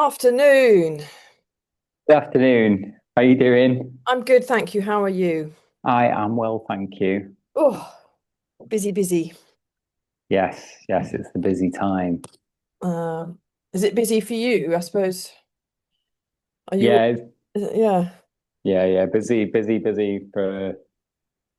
Afternoon. Good afternoon. How are you doing? I'm good, thank you. How are you? I am well, thank you. Oh, busy, busy. Yes, yes, it's the busy time. Um, is it busy for you? I suppose. Are you? Yeah, Yeah. yeah. Busy for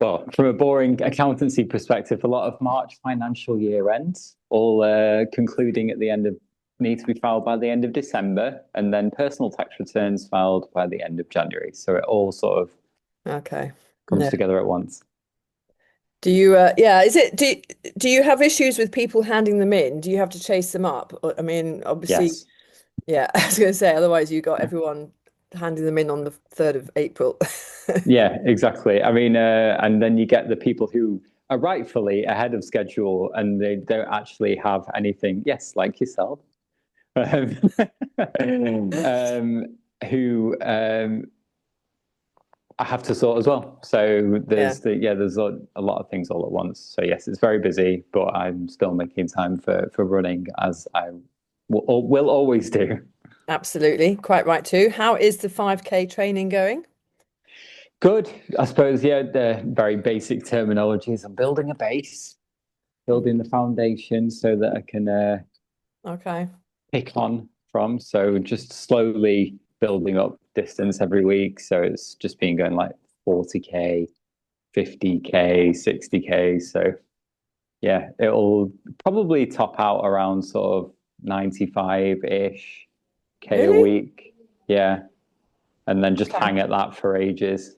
well, from a boring accountancy perspective, a lot of March financial year ends, all concluding at the end of need to be filed by the end of December, and then personal tax returns filed by the end of January. So it all sort of Okay. comes No. together at once. Do you? Yeah. Is it? Do you have issues with people handing them in? Do you have to chase them up? I mean, obviously, Yes. yeah. I was going to say, otherwise, you got everyone handing them in on the 3rd of April. Yeah, exactly. I mean, and then you get the people who are rightfully ahead of schedule and they don't actually have anything. Yes, like yourself, um, um, who I have to sort as well. So Yeah. there's a lot of things all at once. So yes, it's very busy, but I'm still making time for running as I will always do. Absolutely. Quite right too. How is the 5K training going? Good, I suppose. Yeah, the very basic terminologies. I'm building a base, building the foundation so that I can Okay. pick on from. So just slowly building up distance every week. So it's just been going like 40K, 50K, 60K. So yeah, it'll probably top out around sort of 95-ish K a Really? week. Yeah. And then just Okay. hang at that for ages.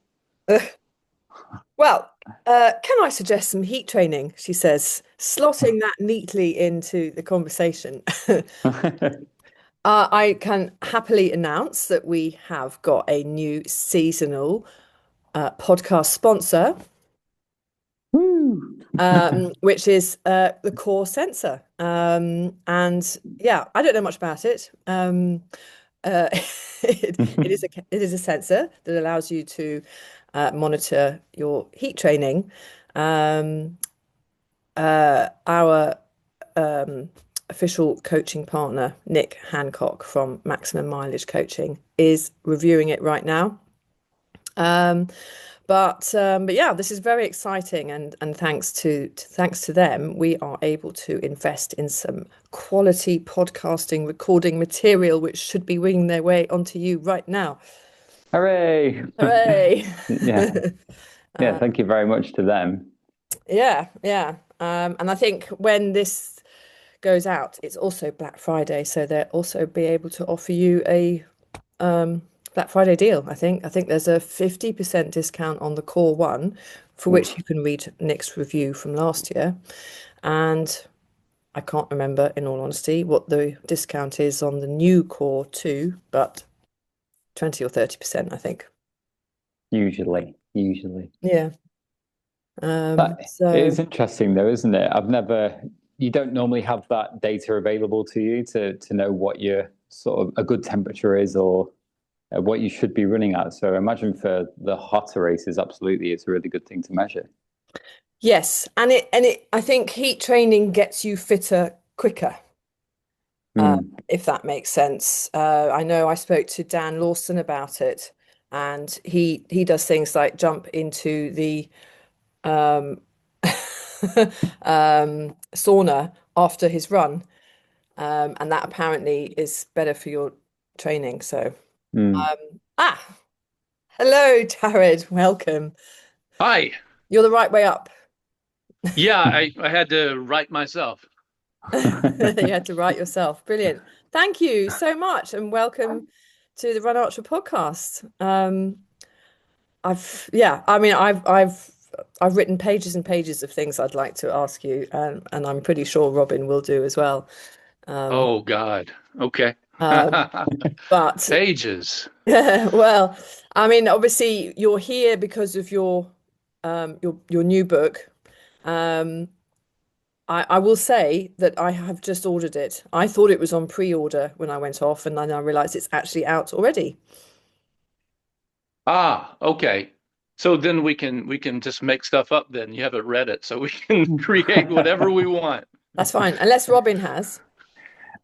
Well, can I suggest some heat training? She says, slotting that neatly into the conversation. I can happily announce that we have got a new seasonal podcast sponsor, Woo! which is the Core Sensor. And yeah, I don't know much about it. Uh, it is a sensor that allows you to monitor your heat training. Um, our official coaching partner, Nick Hancock from Maximum Mileage Coaching, is reviewing it right now. Um, but yeah, this is very exciting, and thanks to them, we are able to invest in some quality podcasting recording material, which should be winging their way onto you right now. Hooray! Hooray! Yeah. Yeah, thank you very much to them. Yeah, yeah. And I think when this goes out, it's also Black Friday, so they'll also be able to offer you a um, Black Friday deal. I think there's a 50% discount on the core one, for which Oof. you can read Nick's review from last year. And I can't remember, in all honesty, what the discount is on the new core two, but 20 or 30%, I think. Usually. Yeah. It So is interesting though, isn't it? You don't normally have that data available to you to know what your sort of a good temperature is or what you should be running at. So I imagine for the hotter races, absolutely, it's a really good thing to measure. yes, and I think heat training gets you fitter quicker. Mm. If that makes sense. I know I spoke to Dan Lawson about it, and he does things like jump into the um, sauna after his run, and that apparently is better for your training. So, Mm. ah, hello, Jared. Welcome. Hi. You're the right way up. Yeah, I had to write myself. You had to write yourself. Brilliant. Thank you so much, and welcome to the Run Archer podcast. Yeah, I mean, I've written pages and pages of things I'd like to ask you, and I'm pretty sure Robin will do as well. Um, Oh God. Okay. um, but Pages. well, I mean, obviously you're here because of your new book. Um, I will say that I have just ordered it. I thought it was on pre-order when I went off, and then I realized it's actually out already. Ah, okay. So then we can just make stuff up then. You haven't read it, so we can create whatever we want. That's fine, unless Robin has.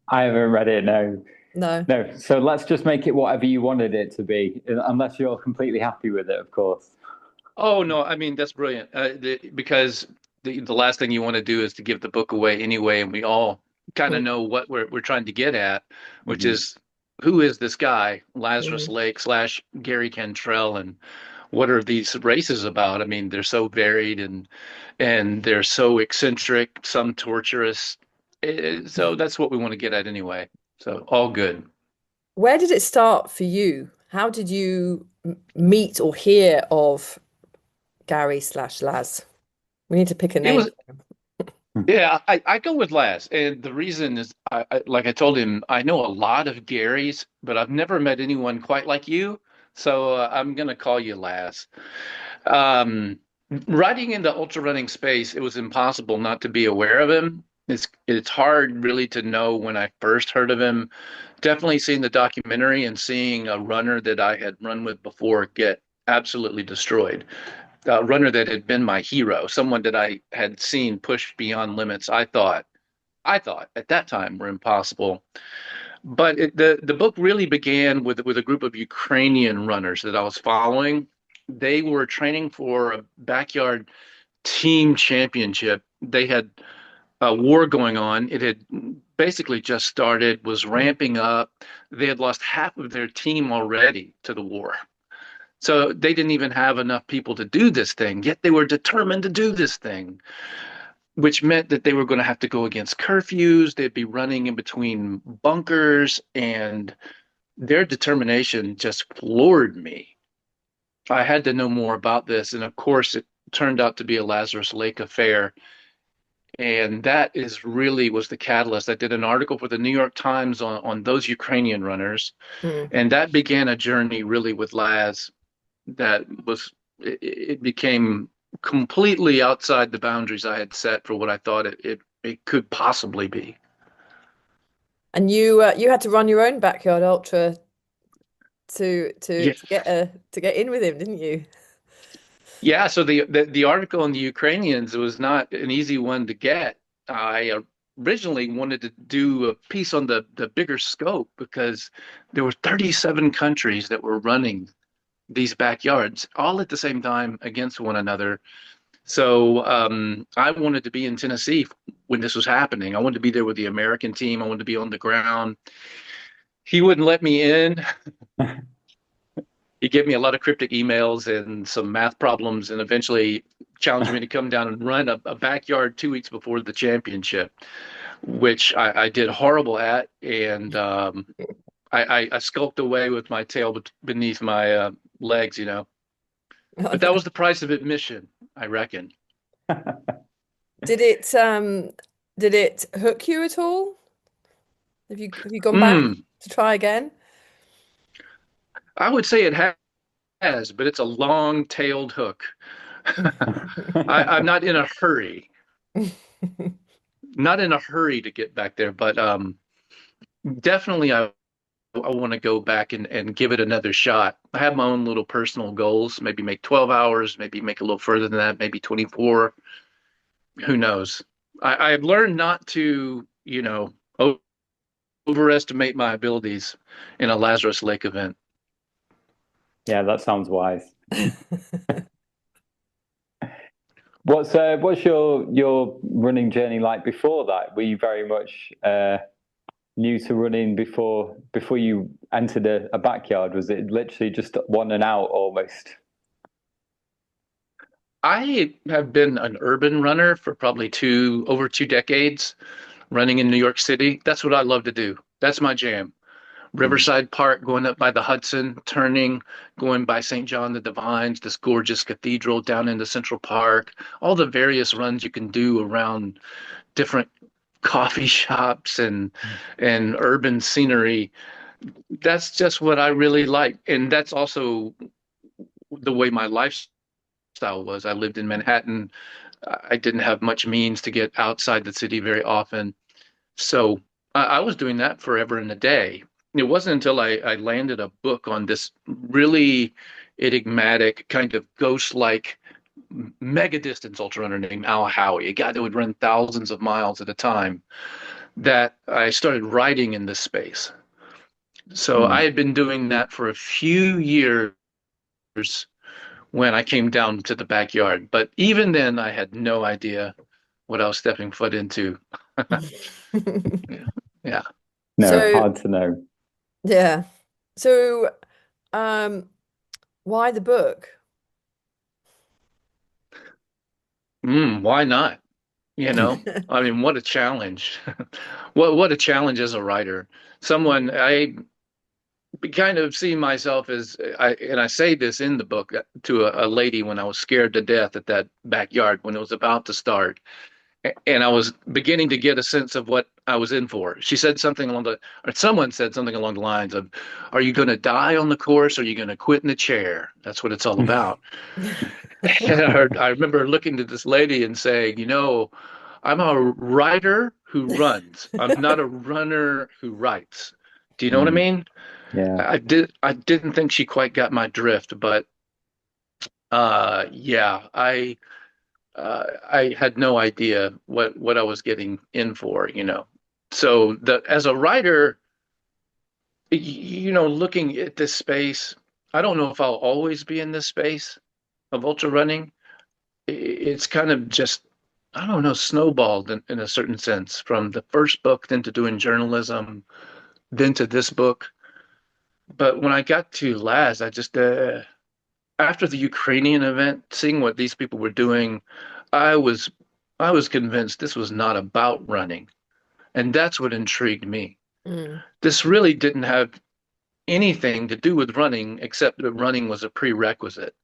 I haven't read it, no. No. No, so let's just make it whatever you wanted it to be, unless you're completely happy with it, of course. Oh no, I mean that's brilliant. Because the last thing you want to do is to give the book away anyway, and we all kind of Mm, know what we're trying to get at, which Hmm. is who is this guy, Lazarus mm. Lake slash Gary Cantrell, and what are these races about? I mean, they're so varied and they're so eccentric, some torturous. So that's what we want to get at anyway. So all good. Where did it start for you? How did you meet or hear of Gary slash Laz? We need to pick a It name. was Yeah, I go with Laz, and the reason is, like I told him, I know a lot of Garys, but I've never met anyone quite like you. So I'm gonna call you Laz. Um, Riding in the ultra running space, it was impossible not to be aware of him. It's hard really to know when I first heard of him. Definitely seeing the documentary and seeing a runner that I had run with before get absolutely destroyed, a runner that had been my hero, someone that I had seen push beyond limits I thought at that time were impossible. But the book really began with a group of Ukrainian runners that I was following. They were training for a backyard team championship. They had a war going on. It had basically just started, was Mm. ramping up. They had lost half of their team already to the war. So they didn't even have enough people to do this thing, yet they were determined to do this thing, which meant that they were going to have to go against curfews. They'd be running in between bunkers, and their determination just floored me. I had to know more about this. And of course, it turned out to be a Lazarus Lake affair. And that is really was the catalyst. I did an article for the New York Times on those Ukrainian runners. Mm. And that began a journey really with Laz that was it became completely outside the boundaries I had set for what I thought it could possibly be. And you had to run your own backyard ultra Yeah, to get in with him, didn't you? yeah. So the article on the Ukrainians was not an easy one to get. I originally wanted to do a piece on the bigger scope because there were 37 countries that were running these backyards all at the same time against one another. So I wanted to be in Tennessee when this was happening. I wanted to be there with the American team. I wanted to be on the ground. He wouldn't let me in. He gave me a lot of cryptic emails and some math problems, and eventually challenged me to come down and run a backyard 2 weeks before the championship, which I did horrible at. And I skulked away with my tail beneath my legs, you know. Oh, But that was the price of admission, I reckon. Did it did it hook you at all? Have you gone back Mm, to try again? I would say it has, but it's a long-tailed hook. I'm not in a hurry, not in a hurry to get back there, but definitely I want to go back and give it another shot. I have my own little personal goals, maybe make 12 hours, maybe make a little further than that, maybe 24. Who knows? I've learned not to, overestimate my abilities in a Lazarus Lake event. Yeah, that sounds wise. What's your running journey like before that? Were you very much new to running before you entered a backyard? Was it literally just one and out almost? I have been an urban runner for probably over 2 decades, running in New York City. That's what I love to do. That's my jam. Mm. Riverside Park, going up by the Hudson, turning, going by St. John the Divines, this gorgeous cathedral down into Central Park, all the various runs you can do around different coffee shops and urban scenery. That's just what I really like. And that's also the way my lifestyle was. I lived in Manhattan. I didn't have much means to get outside the city very often. So I was doing that forever and a day. It wasn't until I landed a book on this really enigmatic, kind of ghost-like mega distance ultra runner named Al Howie, a guy that would run thousands of miles at a time, that I started writing in this space. So I Mm. had been doing that for a few years when I came down to the backyard. But even then, I had no idea what I was stepping foot into. Yeah. Yeah. No, So hard to know. yeah. So why the book? Why not? I mean, what a challenge. What a challenge as a writer. Someone I kind of see myself as and I say this in the book to a lady when I was scared to death at that backyard when it was about to start. And I was beginning to get a sense of what I was in for. She said something or someone said something along the lines of, "Are you going to die on the course or are you going to quit in the chair? That's what it's all about." And I remember looking to this lady and saying, I'm a writer who runs. I'm not a runner who writes. Do you know what I Mm. mean? Yeah. I didn't think she quite got my drift, but yeah, I had no idea what I was getting in for. So as a writer, looking at this space, I don't know if I'll always be in this space of ultra running. It's kind of just, I don't know, snowballed in a certain sense from the first book, then to doing journalism, then to this book. But when I got to Laz, I just, after the Ukrainian event, seeing what these people were doing, I was, I was convinced this was not about running. And that's what intrigued me. Mm, This really didn't have anything to do with running, except that running was a prerequisite.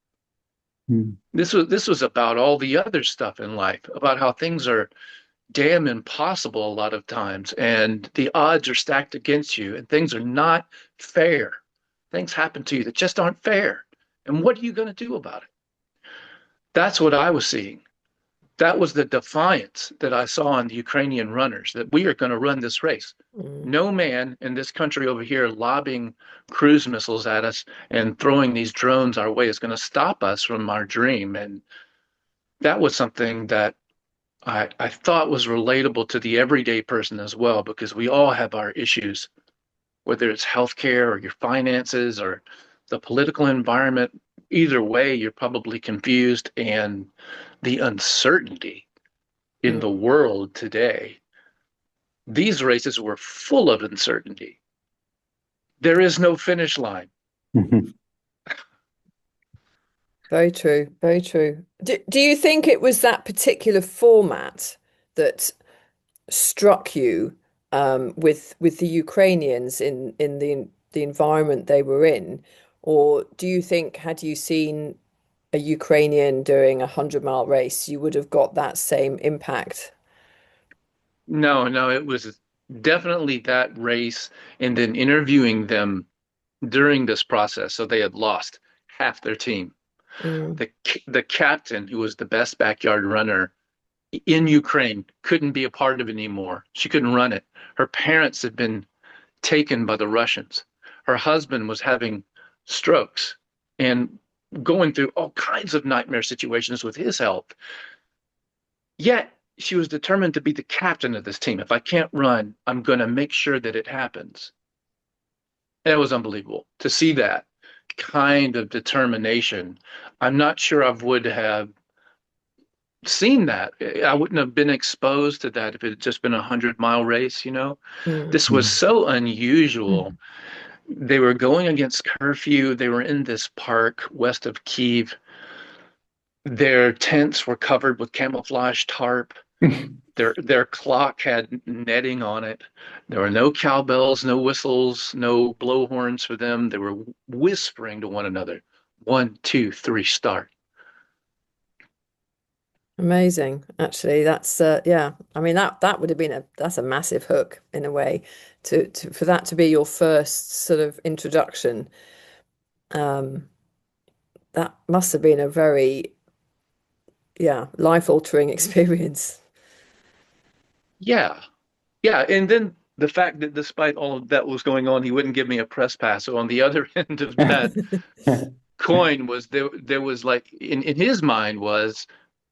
Mm. This was about all the other stuff in life, about how things are damn impossible a lot of times, and the odds are stacked against you, and things are not fair. Things happen to you that just aren't fair. And what are you going to do about it? That's what I was seeing. That was the defiance that I saw in the Ukrainian runners that we are going to run this race. mm, No man in this country over here lobbing cruise missiles at us and throwing these drones our way is going to stop us from our dream. And that was something that I thought was relatable to the everyday person as well, because we all have our issues, whether it's healthcare or your finances or the political environment. Either way, you're probably confused, and the uncertainty in the mm. world today, these races were full of uncertainty. There is no finish line. Very true. Very true. Do you think it was that particular format that struck you with the Ukrainians in the environment they were in, or do you think had you seen a Ukrainian doing a 100-mile race, you would have got that same impact? No, no, it was definitely that race, and then interviewing them during this process. So they had lost half their team. Mm, The captain, who was the best backyard runner in Ukraine, couldn't be a part of it anymore. She couldn't run it. Her parents had been taken by the Russians. Her husband was having strokes and going through all kinds of nightmare situations with his health. Yet she was determined to be the captain of this team. If I can't run, I'm going to make sure that it happens. And it was unbelievable to see that kind of determination. I'm not sure I would have seen that. I wouldn't have been exposed to that if it had just been a 100-mile race. mm, This was so unusual. They were going against curfew. They were in this park west of Kiev. Their tents were covered with camouflage tarp. Their clock had netting on it. There were no cowbells, no whistles, no blowhorns for them. They were whispering to one another, 1, 2, 3, start. amazing. Actually, that's yeah. I mean that would have been that's a massive hook in a way to for that to be your first sort of introduction. Um, that must have been a very, yeah, life-altering experience. Yeah, yeah. And then the fact that despite all of that was going on, he wouldn't give me a press pass. So on the other end of that coin was there was like in his mind was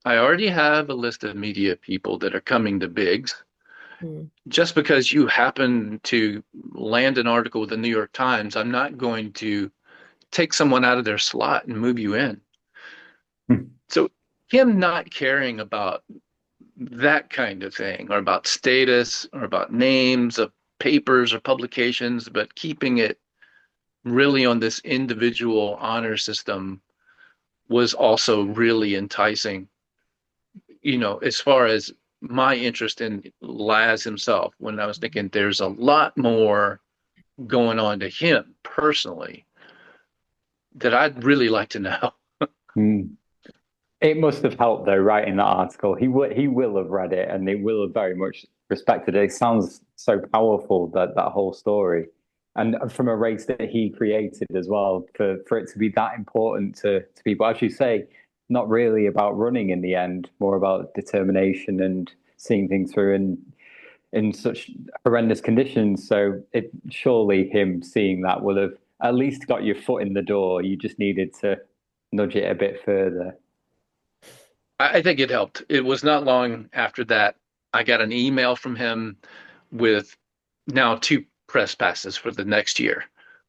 I already have a list of media people that are coming to Biggs. Mm. Just because you happen to land an article with the New York Times, I'm not going to take someone out of their slot and move you in. So him not caring about that kind of thing, or about status, or about names of papers or publications, but keeping it really on this individual honor system was also really enticing. As far as my interest in Laz himself, when I was thinking there's a lot more going on to him personally that I'd really like to know. It must have helped though, writing that article. He will have read it and he will have very much respected it. It sounds so powerful, that whole story. And from a race that he created as well, for it to be that important to people. As you say, not really about running in the end, more about determination and seeing things through in such horrendous conditions. So it surely him seeing that will have at least got your foot in the door. You just needed to nudge it a bit further. I think it helped. It was not long after that I got an email from him with now two press passes for the next year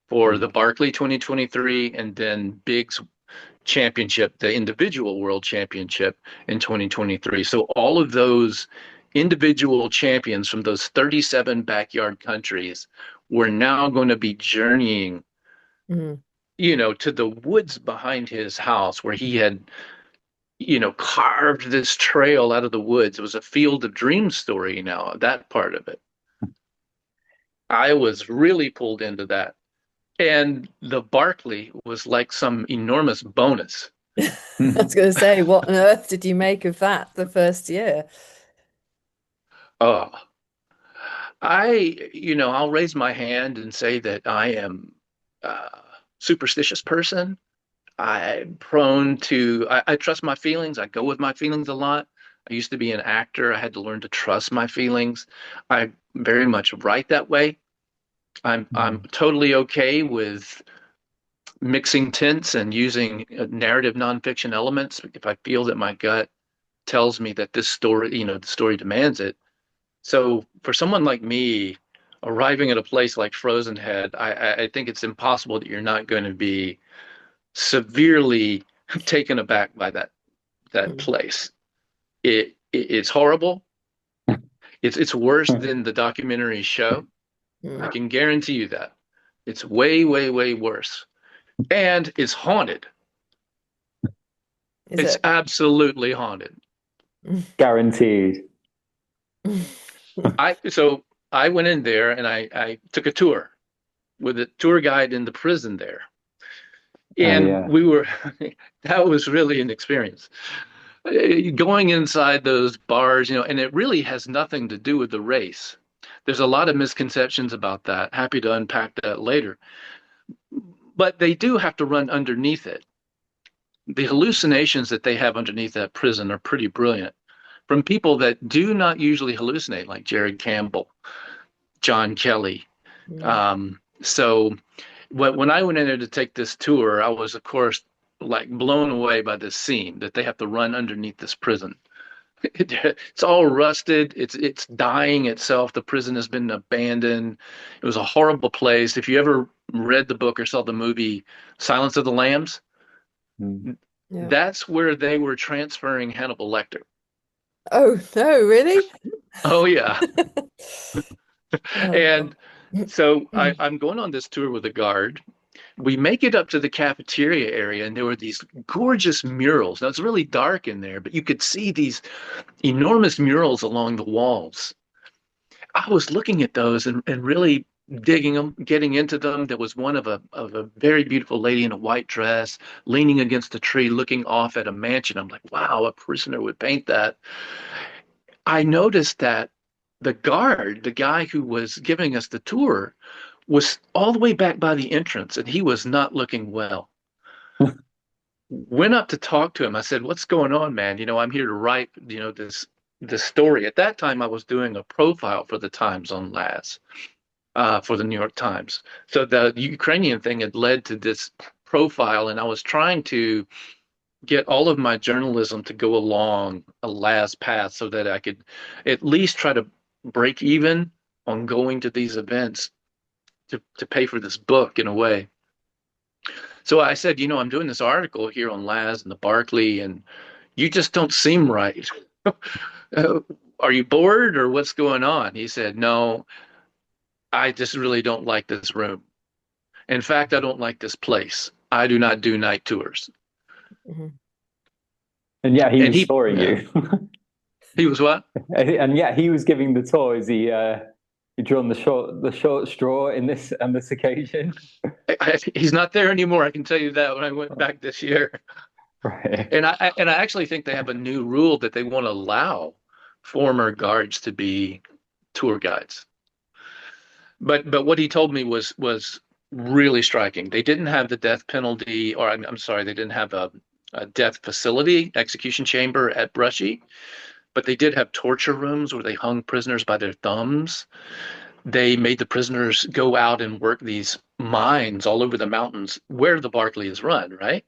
for the Barkley 2023 and then Big's championship, the individual world championship in 2023. So all of those individual champions from those 37 backyard countries were now going to be journeying, Mm. to the woods behind his house where he had, carved this trail out of the woods. It was a Field of Dreams story now, that part of it. I was really pulled into that. And the Barkley was like some enormous bonus. I was going to say, what on earth did you make of that the first year? Oh, I'll raise my hand and say that I am a superstitious person. I'm prone to, I trust my feelings. I go with my feelings a lot. I used to be an actor. I had to learn to trust my feelings. I very much write that way. I'm totally okay with mixing tints and using narrative nonfiction elements if I feel that my gut tells me that this story, the story demands it. So for someone like me, arriving at a place like Frozen Head, I think it's impossible that you're not going to be severely taken aback by that Mm. place. It's horrible. It's worse than the documentary show. I Mm. can guarantee you that. It's way, way, way worse. And it's haunted. Is It's it? absolutely haunted. Guaranteed. So I went in there and I took a tour with a tour guide in the prison there. Oh And yeah. that was really an experience. Going inside those bars, and it really has nothing to do with the race. There's a lot of misconceptions about that. Happy to unpack that later. But they do have to run underneath it. The hallucinations that they have underneath that prison are pretty brilliant from people that do not usually hallucinate, like Jared Campbell, John Kelly. Mm. So when I went in there to take this tour, I was, of course, like blown away by this scene that they have to run underneath this prison. It's all rusted. It's dying itself. The prison has been abandoned. It was a horrible place. If you ever read the book or saw the movie Silence of the Lambs, Yeah. that's where they were transferring Hannibal Lecter. Oh, no, really? Oh yeah. Oh, God. And so I'm going on this tour with a guard. We make it up to the cafeteria area, and there were these gorgeous murals. Now it's really dark in there, but you could see these enormous murals along the walls. I was looking at those and really digging them, getting into them. There was one of a very beautiful lady in a white dress leaning against a tree, looking off at a mansion. I'm like, wow, a prisoner would paint that. I noticed that the guard, the guy who was giving us the tour, was all the way back by the entrance, and he was not looking well. Went up to talk to him. I said, "What's going on, man? I'm here to write, this story." At that time, I was doing a profile for the Times on Laz, for the New York Times. So the Ukrainian thing had led to this profile, and I was trying to get all of my journalism to go along a Laz path so that I could at least try to break even on going to these events to pay for this book in a way. So I said, I'm doing this article here on Laz and the Barkley, and you just don't seem right. Are you bored or what's going on? He said, no, I just really don't like this room. In fact, I don't like this place. I do not do night tours. Mhm. And yeah, he And was storing yeah, you. he was what? And yeah, he was giving the tour. Is he drawn the short straw in this on this occasion? He's not there anymore. I can tell you that when I went back this year. Right. And I actually think they have a new rule that they won't allow former guards to be tour guides. But what he told me was really striking. They didn't have the death penalty, or I'm sorry, they didn't have a death facility, execution chamber at Brushy, but they did have torture rooms where they hung prisoners by their thumbs. They made the prisoners go out and work these mines all over the mountains where the Barkley is run, right?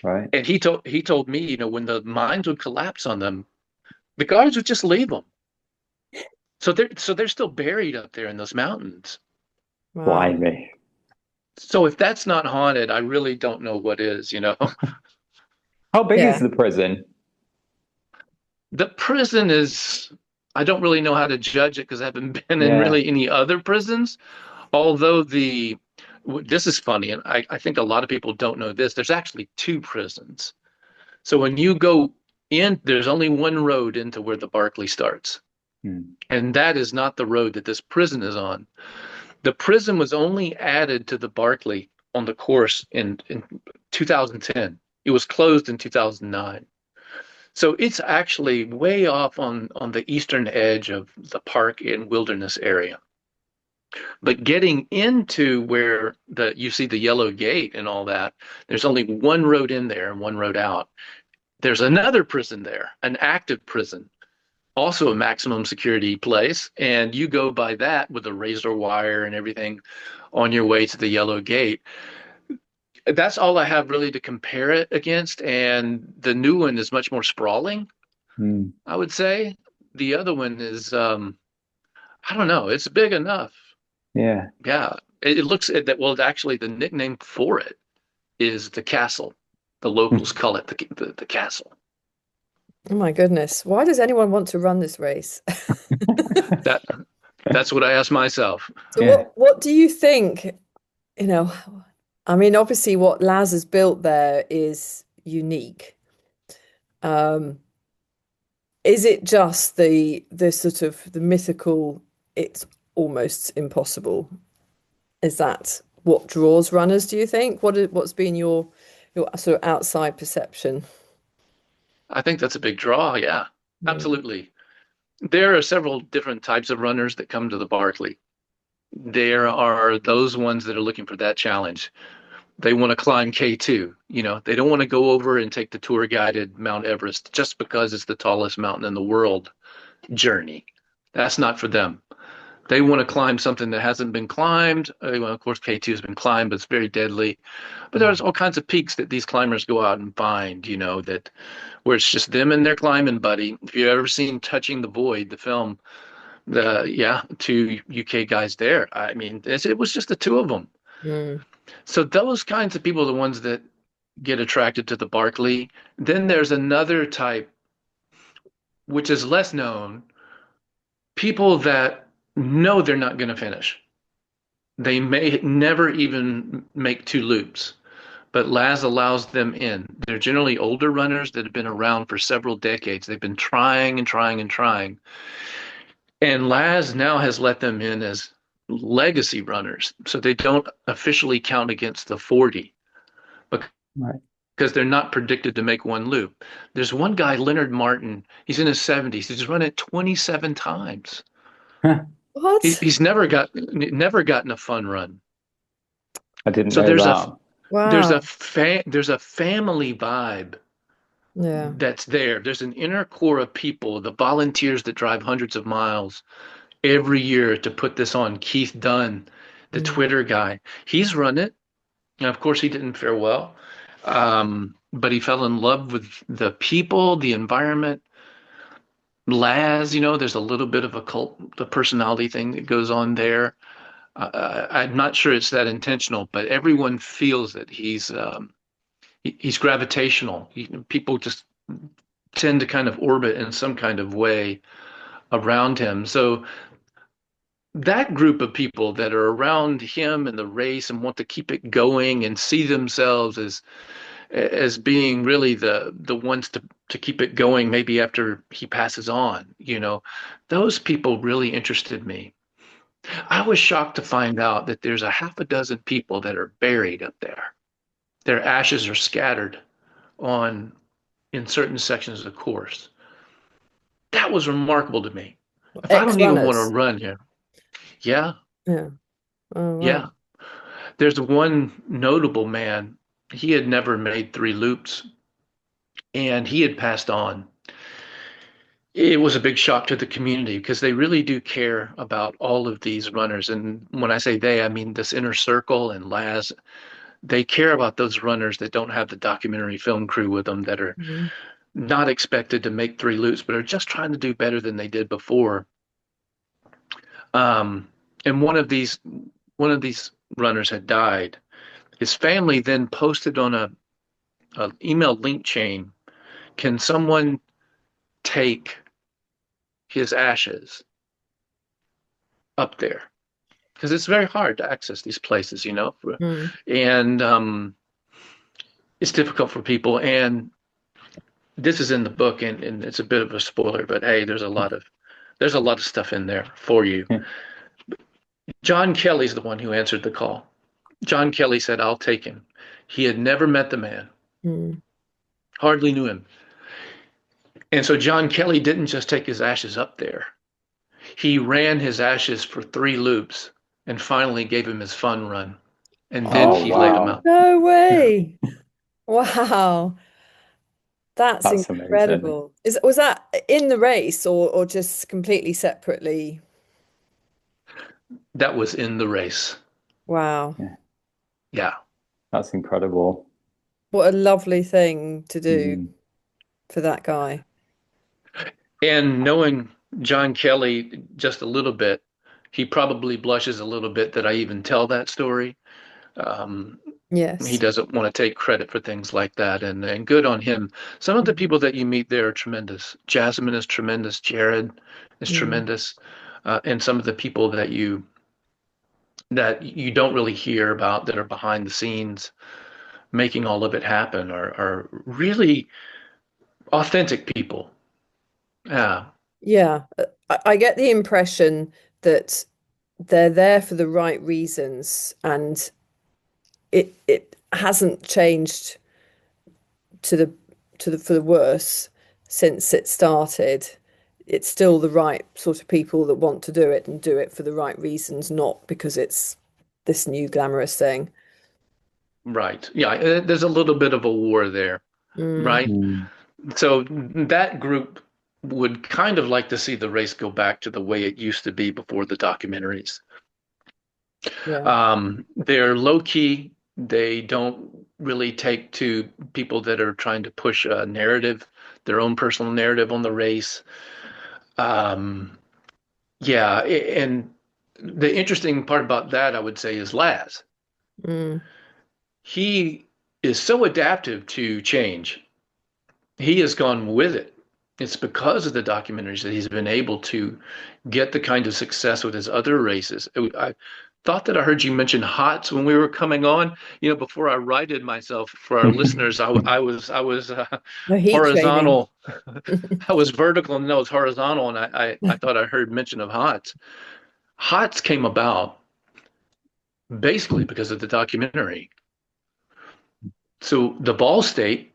Right. And he told me, when the mines would collapse on them, the guards would just leave them. So they're still buried up there in those mountains. Wow. Blimey. So if that's not haunted, I really don't know what is. How big is Yeah. the prison? The prison is, I don't really know how to judge it because I haven't been in Yeah. really any other prisons. Although this is funny, and I think a lot of people don't know this. There's actually two prisons. So when you go in, there's only one road into where the Barkley starts. Hmm. And that is not the road that this prison is on. The prison was only added to the Barkley on the course in 2010. It was closed in 2009. So it's actually way off on the eastern edge of the park and wilderness area. But getting into where you see the yellow gate and all that, there's only one road in there and one road out. There's another prison there, an active prison, also a maximum security place, and you go by that with a razor wire and everything on your way to the yellow gate. That's all I have really to compare it against, and the new one is much more sprawling, Hmm. I would say. The other one is I don't know, it's big enough. Yeah. Yeah, it looks at that. Well, actually, the nickname for it is the castle. The locals call it the castle. Oh my goodness. Why does anyone want to run this race? That that's what I ask myself. So Yeah. what do you think, you know, I mean, obviously what Laz has built there is unique. Um, is it just the sort of the mythical, it's almost impossible? Is that what draws runners, do you think? What's been your sort of outside perception? I think that's a big draw. Yeah, Mm. absolutely. There are several different types of runners that come to the Barkley. There are those ones that are looking for that challenge. They want to climb K2. They don't want to go over and take the tour guided Mount Everest just because it's the tallest mountain in the world journey. That's not for them. They want to climb something that hasn't been climbed. Well, of course, K2 has been climbed, but it's very deadly. But there's all kinds of peaks that these climbers go out and find, that where it's just them and their climbing buddy. If you've ever seen Touching the Void, the film, two UK guys there. I mean, it was just the two of them. Mm. So those kinds of people are the ones that get attracted to the Barkley. Then there's another type, which is less known, people that know they're not going to finish. They may never even make two loops, but Laz allows them in. They're generally older runners that have been around for several decades. They've been trying and trying and trying. And Laz now has let them in as legacy runners. So they don't officially count against the 40 Right. because they're not predicted to make one loop. There's one guy, Leonard Martin, he's in his 70s. He's run it 27 times. What? He's never gotten a fun run. I didn't So know there's a that. there's a Wow. there's a family vibe Yeah. that's there. There's an inner core of people, the volunteers that drive hundreds of miles every year to put this on. Keith Dunn, the Mm. Twitter guy, he's run it. And of course, he didn't fare well, but he fell in love with the people, the environment. Laz, there's a little bit of the personality thing that goes on there. I'm not sure it's that intentional, but everyone feels that he's gravitational. People just tend to kind of orbit in some kind of way around him. So that group of people that are around him in the race and want to keep it going and see themselves as being really the ones to keep it going maybe after he passes on, those people really interested me. I was shocked to find out that there's a half a dozen people that are buried up there. Their ashes are scattered on in certain sections of the course. That was remarkable to me. If I don't even want to Ex-runners. run here, yeah, Yeah. Oh, yeah. wow. There's one notable man. He had never made 3 loops and he had passed on. It was a big shock to the community because they really do care about all of these runners. And when I say they, I mean this inner circle and Laz. They care about those runners that don't have the documentary film crew with them, that are Mhm. not expected to make 3 loops, but are just trying to do better than they did before. And one of these runners had died. His family then posted on a email link chain, can someone take his ashes up there? Because it's very hard to access these places, Mm. and it's difficult for people. And this is in the book, and it's a bit of a spoiler, but hey, there's a lot of stuff in there for you. John Kelly's the one who answered the call. John Kelly said, I'll take him. He had never met the man, Mm. hardly knew him. And so John Kelly didn't just take his ashes up there. He ran his ashes for 3 loops and finally gave him his fun run. And then Oh, he laid him wow. out. No way. Wow. That's That's amazing. incredible. Was that in the race or just completely separately? That was in the race. Wow. Yeah, Yeah. that's incredible. What a lovely thing to do Mm. for that guy. And knowing John Kelly just a little bit, he probably blushes a little bit that I even tell that story. Um, he Yes. doesn't want to take credit for things like that, and good on him. Some of the Mm. people that you meet there are tremendous. Jasmine is tremendous. Jared is Mm. tremendous, and some of the people that you don't really hear about that are behind the scenes making all of it happen are really authentic people. Yeah, Yeah. I get the impression that they're there for the right reasons and it hasn't changed to the for the worse since it started. It's still the right sort of people that want to do it and do it for the right reasons, not because it's this new glamorous thing. right. Yeah, there's a little bit of a war there, Mm. right? Mm. So that group would kind of like to see the race go back to the way it used to be before the documentaries. Yeah. They're low key. They don't really take to people that are trying to push a narrative, their own personal narrative on the race. Um, yeah, and the interesting part about that, I would say, is Laz. Mm. He is so adaptive to change. He has gone with it. It's because of the documentaries that he's been able to get the kind of success with his other races. I thought that I heard you mention HOTS when we were coming on. Before I righted myself for our listeners, I was No heat training. horizontal. I was vertical and no, it's horizontal, and I thought I heard mention of HOTS. HOTS came about basically because of the documentary. So the Ball State,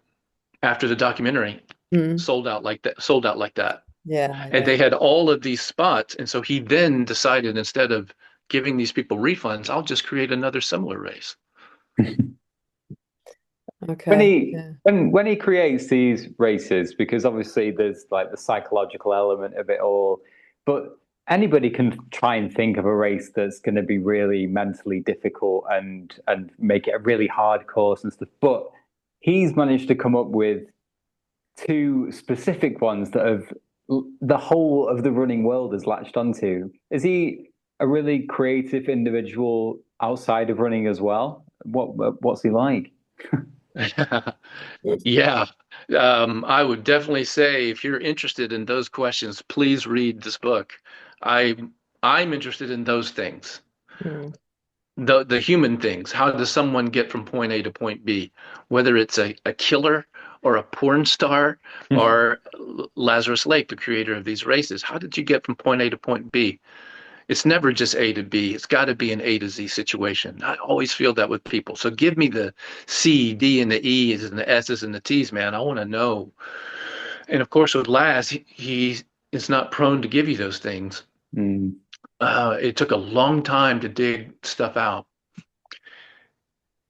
after the documentary, Mm. sold out like that. Yeah, And yeah. they had all of these spots. And so he then decided, instead of giving these people refunds, I'll just create another similar race. When Okay. he Yeah. when he creates these races, because obviously there's like the psychological element of it all, but anybody can try and think of a race that's going to be really mentally difficult and make it a really hard course and stuff. But he's managed to come up with two specific ones that have the whole of the running world has latched onto. Is he a really creative individual outside of running as well? What's he like? Yeah. I would definitely say if you're interested in those questions, please read this book. I I'm interested in those things. Mm. The human things. How does someone get from point A to point B? Whether it's a killer or a porn star or Lazarus Lake, the creator of these races. How did you get from point A to point B? It's never just A to B. It's got to be an A to Z situation. I always feel that with people. So give me the C, D, and the E's and the S's and the T's, man. I want to know. And of course, with Laz, he is not prone to give you those things. Mm. It took a long time to dig stuff out.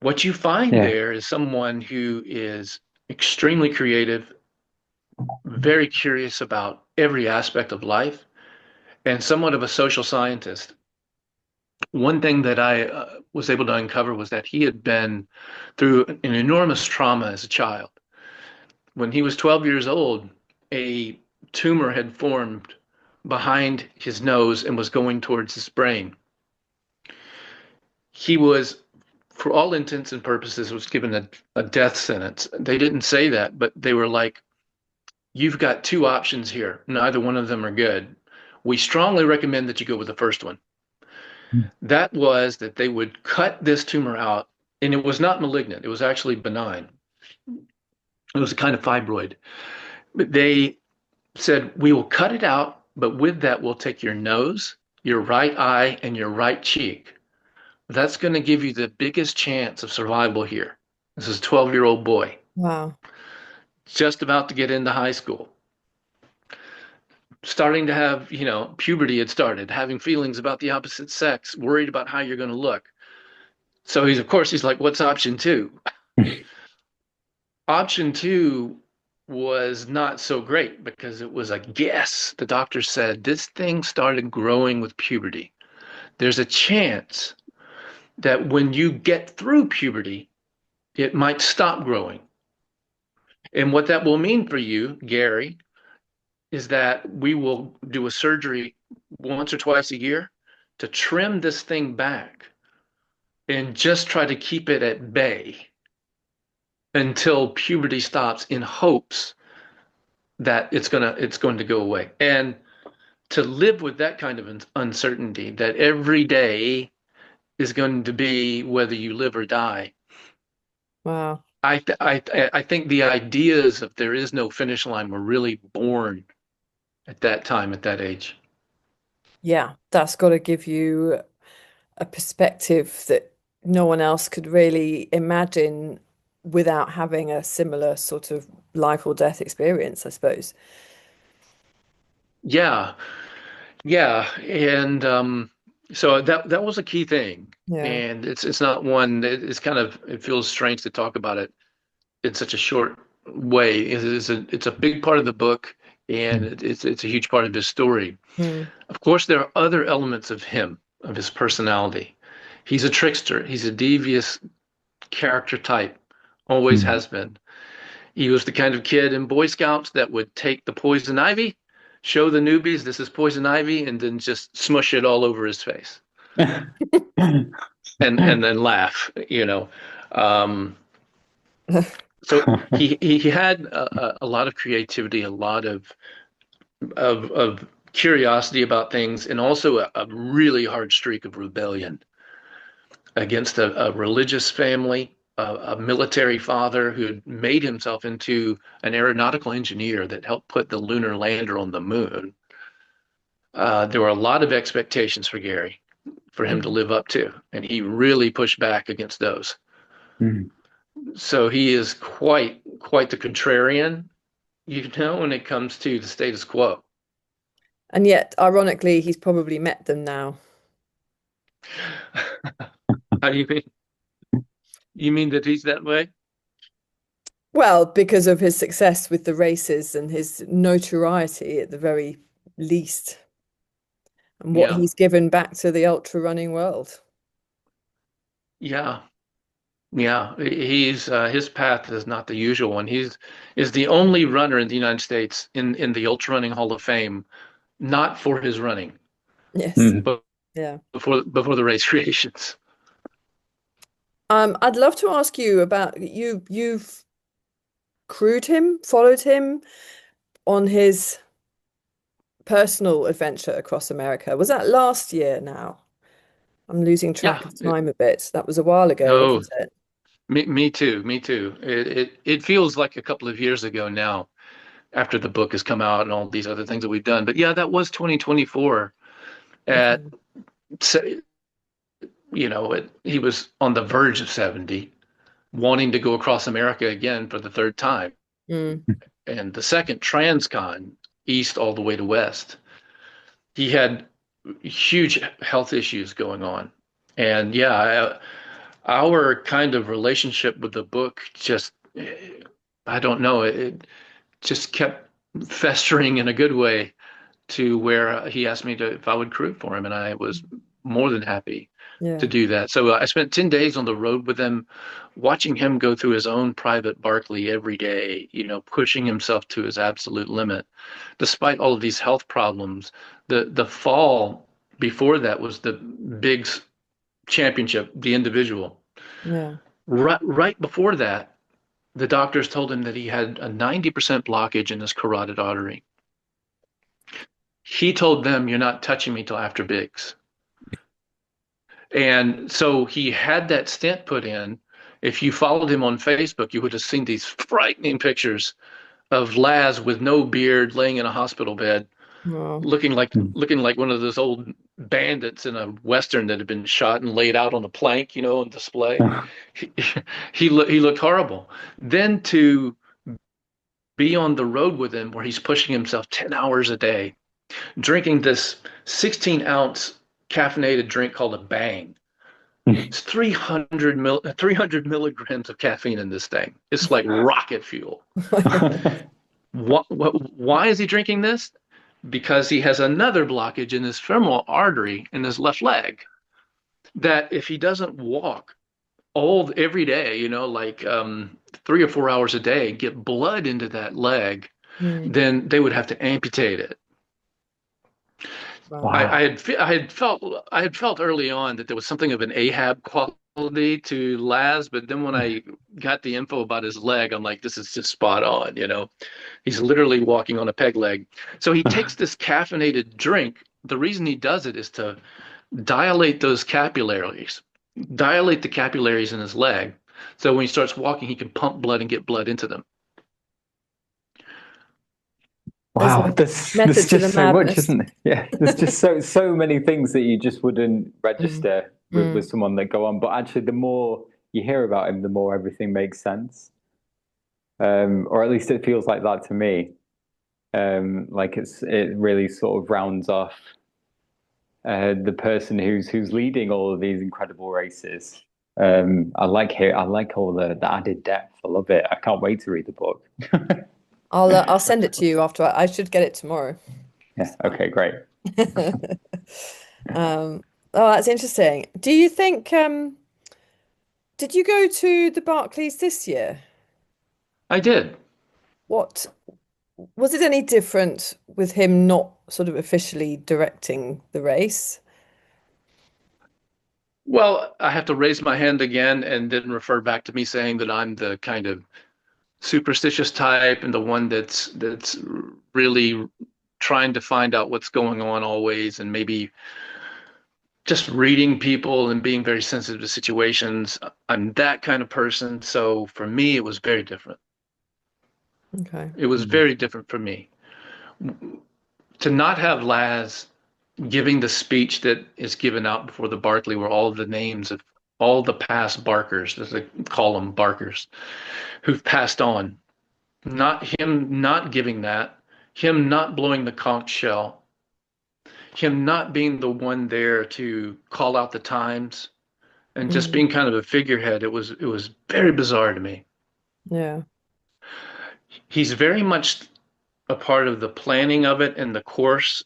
What you find Yeah. there is someone who is extremely creative, very curious about every aspect of life, and somewhat of a social scientist. One thing that I was able to uncover was that he had been through an enormous trauma as a child. When he was 12 years old, a tumor had formed behind his nose and was going towards his brain. He was, for all intents and purposes, was given a death sentence. They didn't say that, but they were like, you've got two options here. Neither one of them are good. We strongly recommend that you go with the first one. That was that they would cut this tumor out, and it was not malignant. It was actually benign. It was a kind of fibroid. But they said, we will cut it out, but with that, we'll take your nose, your right eye, and your right cheek. That's going to give you the biggest chance of survival here. This is a 12-year-old boy, Wow. just about to get into high school, starting to have, puberty had started, having feelings about the opposite sex, worried about how you're going to look. So he's like, what's option two? Option two was not so great because it was a guess. The doctor said this thing started growing with puberty. There's a chance that when you get through puberty, it might stop growing. And what that will mean for you, Gary, is that we will do a surgery once or twice a year to trim this thing back and just try to keep it at bay until puberty stops in hopes that it's going to go away. And to live with that kind of uncertainty that every day is going to be whether you live or die. Wow. I think the ideas of there is no finish line were really born at that time, at that age. Yeah, that's got to give you a perspective that no one else could really imagine without having a similar sort of life or death experience, I suppose. Yeah, yeah, and so that was a key thing, Yeah. and it's not one. It's kind of it feels strange to talk about it in such a short way. It's a big part of the book, and it's a huge part of his story. Mm. Of course, there are other elements of him, of his personality. He's a trickster. He's a devious character type, always Mm. has been. He was the kind of kid in Boy Scouts that would take the poison ivy, show the newbies this is poison ivy, and then just smush it all over his face and then laugh. Um, so he had a lot of creativity, a lot of curiosity about things, and also a really hard streak of rebellion against a religious family, a military father who had made himself into an aeronautical engineer that helped put the lunar lander on the moon. There were a lot of expectations for Gary for him to Mm. live up to, and he really pushed back against those. Mm. So he is quite the contrarian, when it comes to the status quo. And yet, ironically, he's probably met them now. How do you mean? You mean that he's that way? Well, because of his success with the races and his notoriety at the very least, and what Yeah, he's given back to the ultra running world. yeah. Yeah, he's his path is not the usual one. He's is the only runner in the United States in the Ultra Running Hall of Fame, not for his running, Yes. Mhm. but Yeah. before the race creations. I'd love to ask you about you've crewed him, followed him on his personal adventure across America. Was that last year now? I'm losing Yeah. track of time a bit. That was a while ago, Oh, wasn't it? me too. Me too. It feels like a couple of years ago now, after the book has come out and all these other things that we've done. But yeah, that was 2024. At Okay. he was on the verge of 70, wanting to go across America again for the third time, Mm, and the second transcon east all the way to west. He had huge health issues going on, and yeah, our kind of relationship with the book just, I don't know, it just kept festering in a good way to where he asked me to if I would crew for him, and I was more than happy to yeah. do that. So I spent 10 days on the road with him, watching him go through his own private Barkley every day, pushing himself to his absolute limit. Despite all of these health problems, the fall before that was the big championship, the individual. Yeah. Right before that, the doctors told him that he had a 90% blockage in his carotid artery. He told them, "You're not touching me till after Biggs." And so he had that stent put in. If you followed him on Facebook, you would have seen these frightening pictures of Laz with no beard laying in a hospital bed, Oh. looking like one of those old bandits in a Western that had been shot and laid out on a plank, on display. He, he looked horrible. Then to be on the road with him where he's pushing himself 10 hours a day, drinking this 16-ounce caffeinated drink called a Bang. It's 300 milligrams of caffeine in this thing. It's like rocket fuel. Why is he drinking this? Because he has another blockage in his femoral artery in his left leg. That if he doesn't walk every day, like 3 or 4 hours a day, get blood into that leg, Mm, then they would have to amputate it. wow. I, I Wow. had I had felt early on that there was something of an Ahab quality to Laz, but then when I got the info about his leg, I'm like, this is just spot on. He's literally walking on a peg leg. So he takes this caffeinated drink. The reason he does it is to dilate those capillaries, dilate the capillaries in his leg. So when he starts walking, he can pump blood and get blood into them. There's Wow, a there's method to the just so much, madness. isn't there? Yeah, there's just so many things that you just wouldn't Mm, register with mm, someone that go on. But actually, the more you hear about him, the more everything makes sense. Or at least it feels like that to me. Like it really sort of rounds off the person who's leading all of these incredible races. I like all the added depth. I love it. I can't wait to read the book. I'll send it to you after I should get it tomorrow. Yeah. Okay. Great. Um, oh, that's interesting. Do you think did you go to the Barclays this year? I did. What was it any different with him not sort of officially directing the race? Well, I have to raise my hand again and then refer back to me saying that I'm the kind of superstitious type and the one that's really trying to find out what's going on always, and maybe just reading people and being very sensitive to situations. I'm that kind of person. So for me, it was very different. Okay. It was Mm. very different for me to not have Laz giving the speech that is given out before the Barkley, where all of the names of all the past barkers, as they call them, barkers, who've passed on. Not him not giving that, him not blowing the conch shell, him not being the one there to call out the times, and just Mm, being kind of a figurehead. It was very bizarre to me. yeah. He's very much a part of the planning of it and the course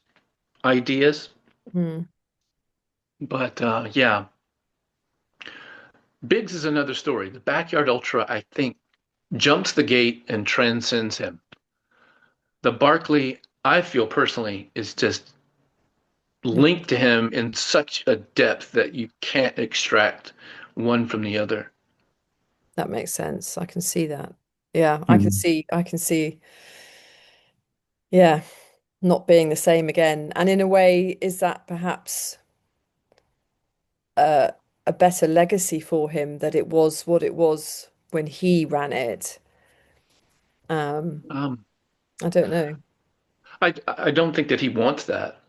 ideas. Mm, But yeah, Biggs is another story. The backyard ultra, I think, jumps the gate and transcends him. The Barkley, I feel personally, is just Mm, linked to him in such a depth that you can't extract one from the other. that makes sense. I can see that. Yeah, Mm. I can see, yeah, not being the same again. And in a way, is that perhaps uh, a better legacy for him that it was what it was when he ran it? Um, Um, I don't know. I don't think that he wants that.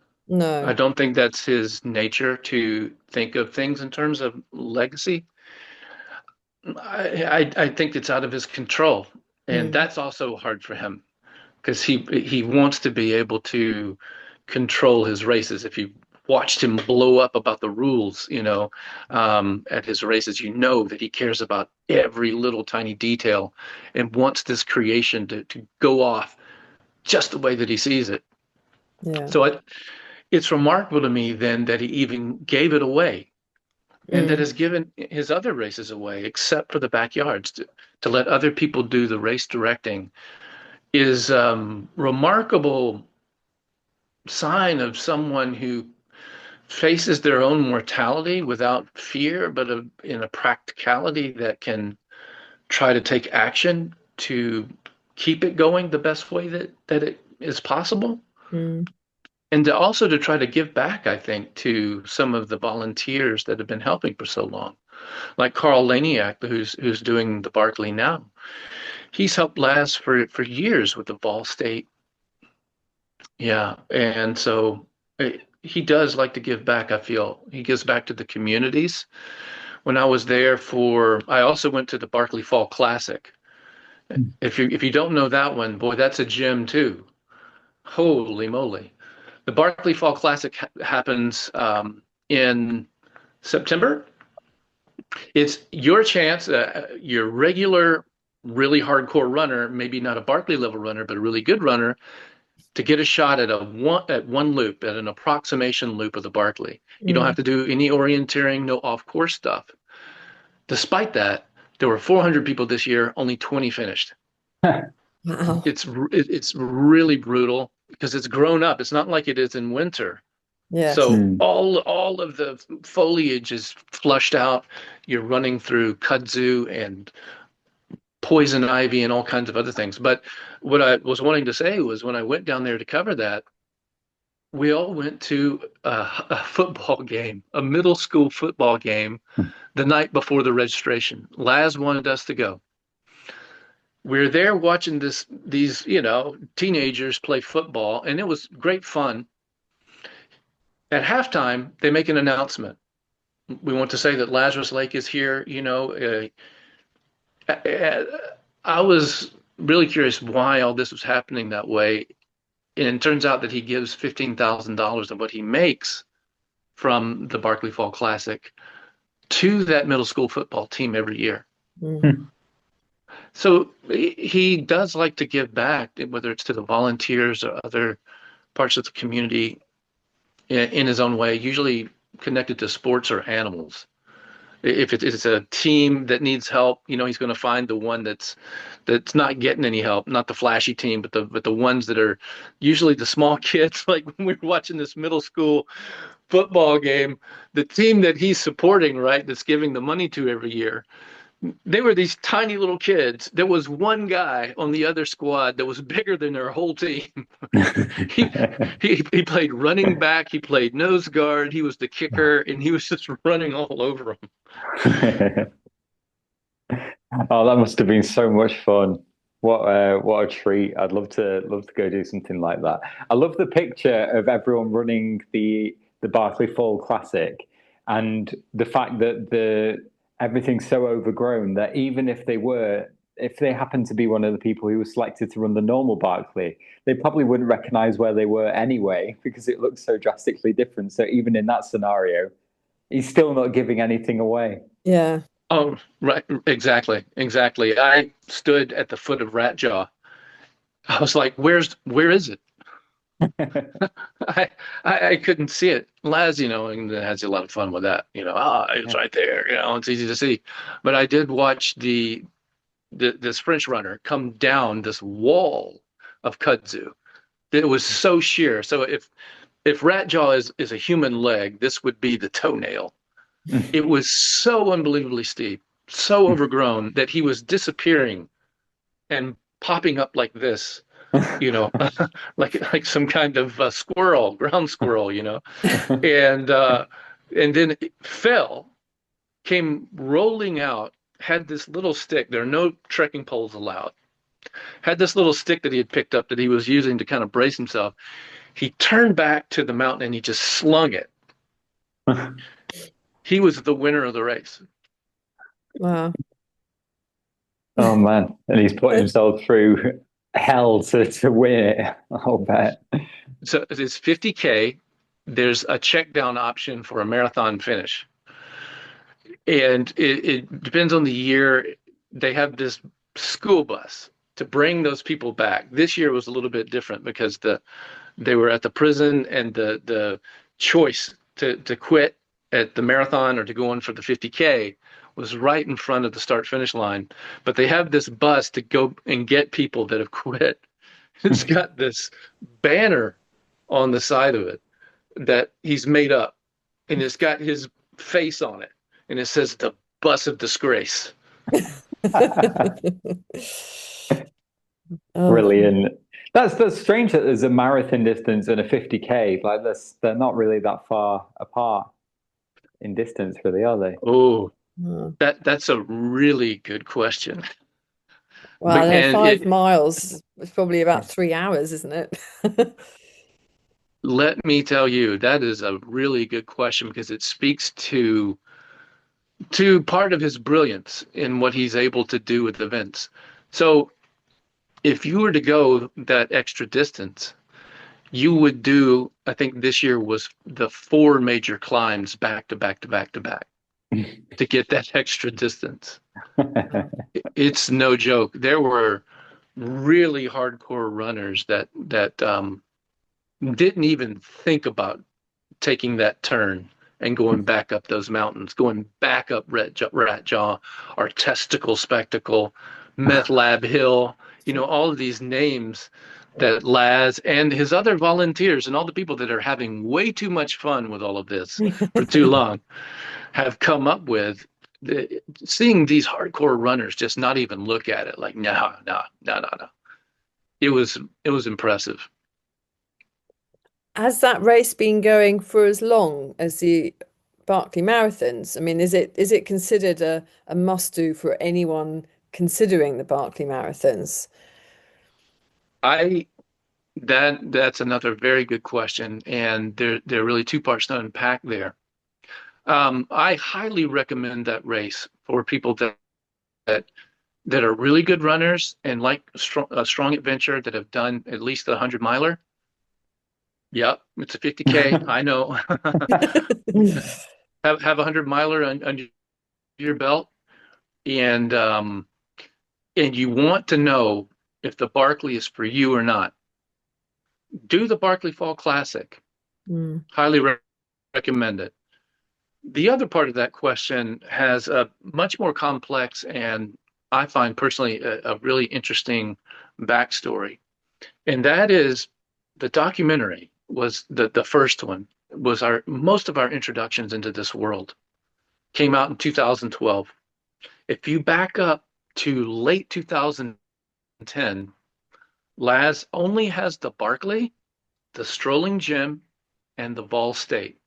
I No. don't think that's his nature to think of things in terms of legacy. I think it's out of his control, and Mm, that's also hard for him because he wants to be able to control his races. If you watched him blow up about the rules, at his races, you know that he cares about every little tiny detail and wants this creation to go off just the way that he sees it. yeah. So it's remarkable to me then that he even gave it away and that Mm, has given his other races away, except for the backyards, to let other people do the race directing is remarkable sign of someone who faces their own mortality without fear, but in a practicality that can try to take action to keep it going the best way that it is possible. mm, And also to try to give back, I think, to some of the volunteers that have been helping for so long, like Carl Laniak, who's doing the Barkley now. He's helped Laz for years with the Ball State. Yeah, and so he does like to give back, I feel. He gives back to the communities. When I was there I also went to the Barkley Fall Classic. If you don't know that one, boy, that's a gem too. Holy moly. The Barkley Fall Classic happens in September. It's your chance, your regular, really hardcore runner, maybe not a Barkley level runner, but a really good runner, to get a shot at one loop, at an approximation loop of the Barkley. You don't mm. have to do any orienteering, no off-course stuff. Despite that, there were 400 people this year, only 20 finished. Wow. It's really brutal because it's grown up. It's not like it is in winter. Yes. So Mm. all of the foliage is flushed out. You're running through kudzu and poison ivy and all kinds of other things. But what I was wanting to say was when I went down there to cover that, we all went to a football game, a middle school football game the night before the registration. Laz wanted us to go. We're there watching these, teenagers play football, and it was great fun. At halftime, they make an announcement. We want to say that Lazarus Lake is here. I was really curious why all this was happening that way. And it turns out that he gives $15,000 of what he makes from the Barkley Fall Classic to that middle school football team every year. Mm, So he does like to give back, whether it's to the volunteers or other parts of the community in his own way, usually connected to sports or animals. If it's a team that needs help, he's going to find the one that's not getting any help, not the flashy team, but the ones that are usually the small kids. Like when we were watching this middle school football game, the team that he's supporting, right, that's giving the money to every year, they were these tiny little kids. There was one guy on the other squad that was bigger than their whole team. he, he played running back, he played nose guard, he was the kicker, and he was just running all over them. Oh, that must have been so much fun. What a treat. I'd love to go do something like that. I love the picture of everyone running the Barkley Fall Classic and the fact that everything's so overgrown that even if they happened to be one of the people who was selected to run the normal Barkley, they probably wouldn't recognize where they were anyway because it looks so drastically different. So even in that scenario, he's still not giving anything away. yeah. Oh, right, exactly, exactly. I stood at the foot of Rat Jaw. I was like, where is it? I, I couldn't see it. Laz, and has a lot of fun with that. It's Yeah. right there. It's easy to see. But I did watch this French runner come down this wall of kudzu. It was so sheer. So if rat jaw is a human leg, this would be the toenail. It was so unbelievably steep, so overgrown that he was disappearing and popping up like this, like some kind of squirrel, ground squirrel. And then it fell, came rolling out, had this little stick. There are no trekking poles allowed. Had this little stick that he had picked up that he was using to kind of brace himself. He turned back to the mountain and he just slung it. He was the winner of the race. Wow. Oh man, and he's put himself through hell to win it. I'll bet. So it's 50K. There's a check down option for a marathon finish. And it depends on the year. They have this school bus to bring those people back. This year was a little bit different because they were at the prison, and the choice to quit at the marathon or to go on for the 50K was right in front of the start finish line. But they have this bus to go and get people that have quit. It's got this banner on the side of it that he's made up, and it's got his face on it, and it says the bus of disgrace. Oh, Brilliant. That's strange that there's a marathon distance and a 50K. Like they're not really that far apart in distance, really, are they? Oh, oh. that's a really good question. Well, no, And 5 miles is probably about 3 hours, isn't it? let me tell you, that is a really good question because it speaks to part of his brilliance in what he's able to do with events. So if you were to go that extra distance, you would do, I think this year was the 4 major climbs back to back to back to back to get that extra distance. It's no joke. There were really hardcore runners that didn't even think about taking that turn and going back up those mountains, going back up Rat Jaw, or Testicle Spectacle, Meth Lab Hill, all of these names that Laz and his other volunteers and all the people that are having way too much fun with all of this for too long have come up with. Seeing these hardcore runners just not even look at it like, no, no, no, no, no. It was impressive. Has that race been going for as long as the Barkley Marathons? I mean, is it considered a must-do for anyone considering the Barkley Marathons? I that's another very good question, and there are really two parts to unpack there. I highly recommend that race for people that that are really good runners and like a strong adventure that have done at least the 100 miler. Yep, it's a 50K. I know. Have a 100 miler under your belt, and you want to know if the Barkley is for you or not. Do the Barkley Fall Classic. Mm. Highly recommend it. The other part of that question has a much more complex and I find personally a really interesting backstory. And that is the documentary was the first one was most of our introductions into this world came out in 2012. If you back up to late 2010, Laz only has the Barkley, the Strolling Gym, and the Vol State.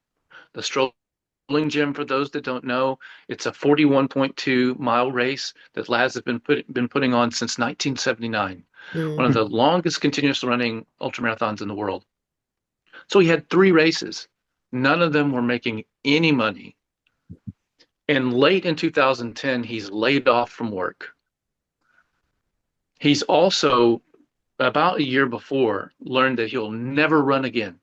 The Strolling Gym, for those that don't know, it's a 41.2-mile race that Laz has been putting on since 1979. Mm. One of the longest continuous running ultramarathons in the world. So he had 3 races. None of them were making any money. And late in 2010, he's laid off from work. He's also, about a year before, learned that he'll never run again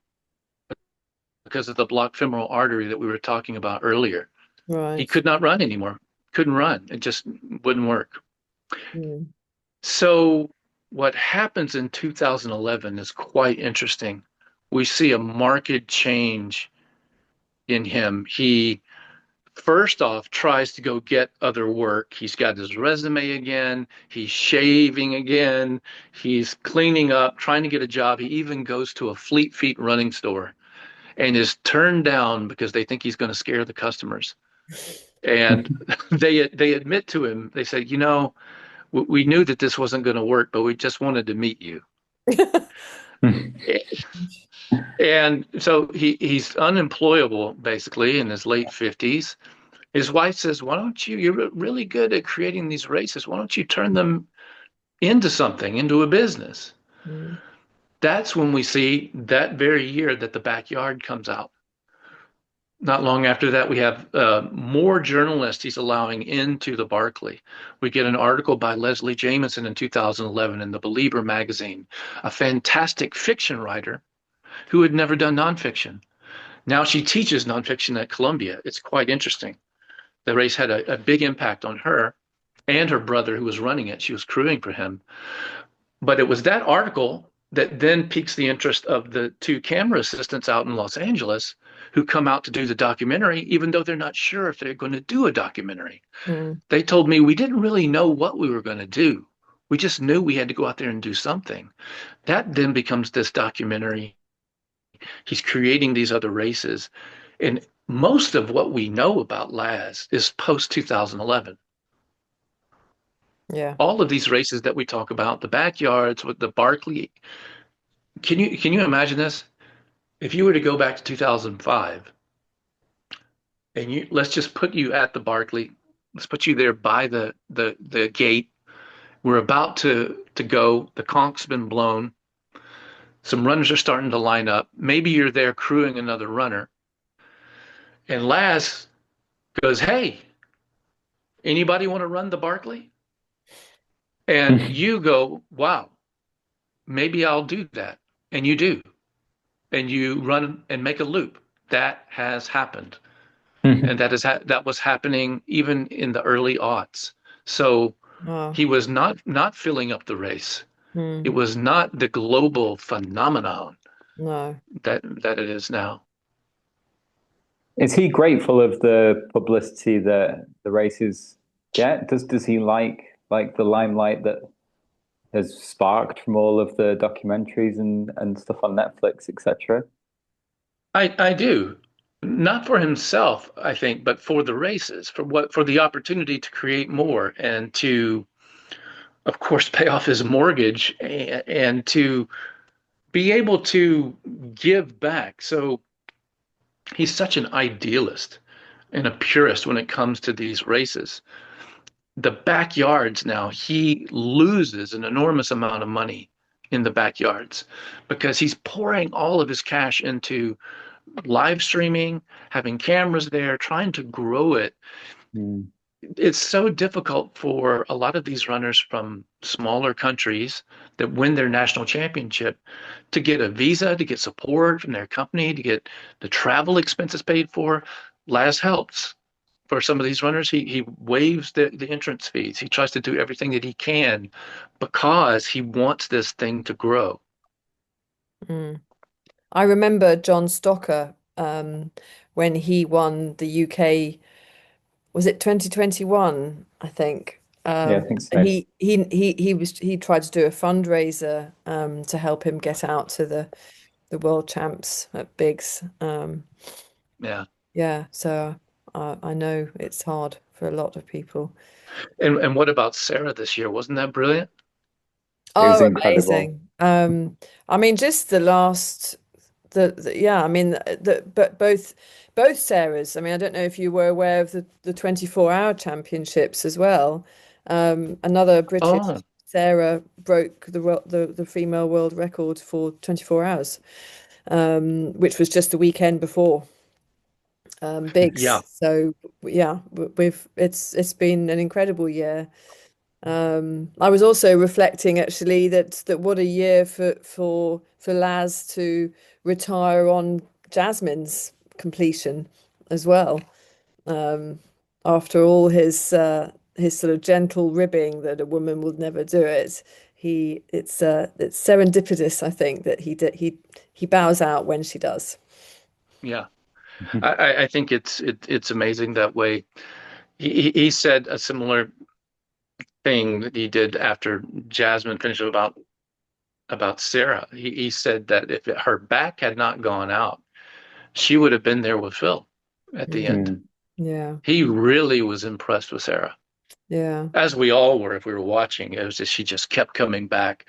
because of the blocked femoral artery that we were talking about earlier. He Right. could not run anymore. Couldn't run. It just wouldn't work. Mm. So what happens in 2011 is quite interesting. we see a marked change in him. He first off tries to go get other work. He's got his resume again. He's shaving again. He's cleaning up, trying to get a job. He even goes to a Fleet Feet running store and is turned down because they think he's going to scare the customers. And they admit to him, they say, you know, we knew that this wasn't going to work, but we just wanted to meet you. And so he's unemployable basically in his late 50s. His wife says, why don't you, you're really good at creating these races. Why don't you turn them into something, into a business? Mm. That's when we see that very year that the backyard comes out. Not long after that, we have more journalists he's allowing into the Barkley. We get an article by Leslie Jamison in 2011 in the Believer magazine, a fantastic fiction writer who had never done nonfiction. Now she teaches nonfiction at Columbia. It's quite interesting. The race had a big impact on her and her brother who was running it. She was crewing for him. But it was that article that then piques the interest of the two camera assistants out in Los Angeles who come out to do the documentary, even though they're not sure if they're going to do a documentary. Mm. They told me we didn't really know what we were going to do. We just knew we had to go out there and do something. That then becomes this documentary. He's creating these other races. And most of what we know about Laz is post 2011. Yeah. All of these races that we talk about, the backyards with the Barkley. Can you imagine this? If you were to go back to 2005 and let's just put you at the Barkley, let's put you there by the gate. We're about to go. The conk's been blown. Some runners are starting to line up. Maybe you're there crewing another runner. And Laz goes, hey, anybody want to run the Barkley? And you go, wow, maybe I'll do that. And you do. And you run and make a loop. That has happened. And that was happening even in the early aughts. So he was not filling up the race. Mm. It was not the global phenomenon No. that it is now. Is he grateful of the publicity that the races get? Does he like the limelight that has sparked from all of the documentaries and stuff on Netflix, etc.? I do. Not for himself, I think, but for the races, for the opportunity to create more and to, of course, pay off his mortgage and to be able to give back. So he's such an idealist and a purist when it comes to these races. The backyards now, he loses an enormous amount of money in the backyards because he's pouring all of his cash into live streaming, having cameras there, trying to grow it. Mm. It's so difficult for a lot of these runners from smaller countries that win their national championship to get a visa, to get support from their company, to get the travel expenses paid for. Laz helps. For some of these runners, he waives the entrance fees. He tries to do everything that he can because he wants this thing to grow. Mm. I remember John Stocker when he won the UK, was it 2021, I think. Yeah, I think so. And he tried to do a fundraiser to help him get out to the world champs at Biggs. Yeah. Yeah, so I know it's hard for a lot of people. And what about Sarah this year? Wasn't that brilliant? It was Oh, incredible. amazing. I mean, just the last yeah, I mean but both Sarahs. I mean, I don't know if you were aware of the 24-hour championships as well. Another British Oh, Sarah broke the female world record for 24 hours, which was just the weekend before yeah. Biggs. So yeah, it's been an incredible year. I was also reflecting actually that what a year for Laz to retire on Jasmine's completion as well. After all his sort of gentle ribbing that a woman would never do it, it's serendipitous, I think, that he bows out when she does. Yeah. I think it's amazing that way. He said a similar thing that he did after Jasmine finished about Sarah. He said that if her back had not gone out, she would have been there with Phil at the Mm. end. Yeah. He really was impressed with Sarah, Yeah. as we all were if we were watching. It was just she just kept coming back.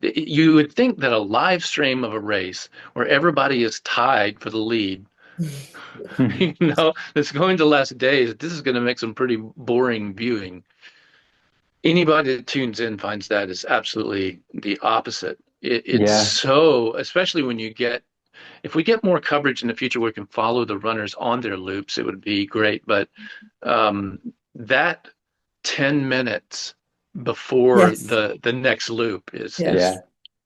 You would think that a live stream of a race where everybody is tied for the lead, it's going to last days. This is going to make some pretty boring viewing. Anybody that tunes in finds that is absolutely the opposite. It's Yeah. so, especially when if we get more coverage in the future where we can follow the runners on their loops, it would be great. But that 10 minutes before Yes. the next loop is Yeah. Yeah.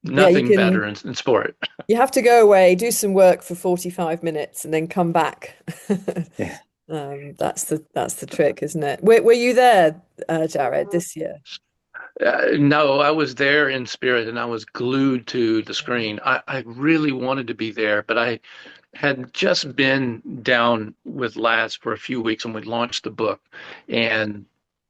Yeah, you nothing better can in sport. you have to go away, do some work for 45 minutes and then come back. Yeah. That's the trick, isn't it? Were you there, Jared, this year? No, I was there in spirit and I was glued to the screen. I really wanted to be there, but I had just been down with Laz for a few weeks when we launched the book. And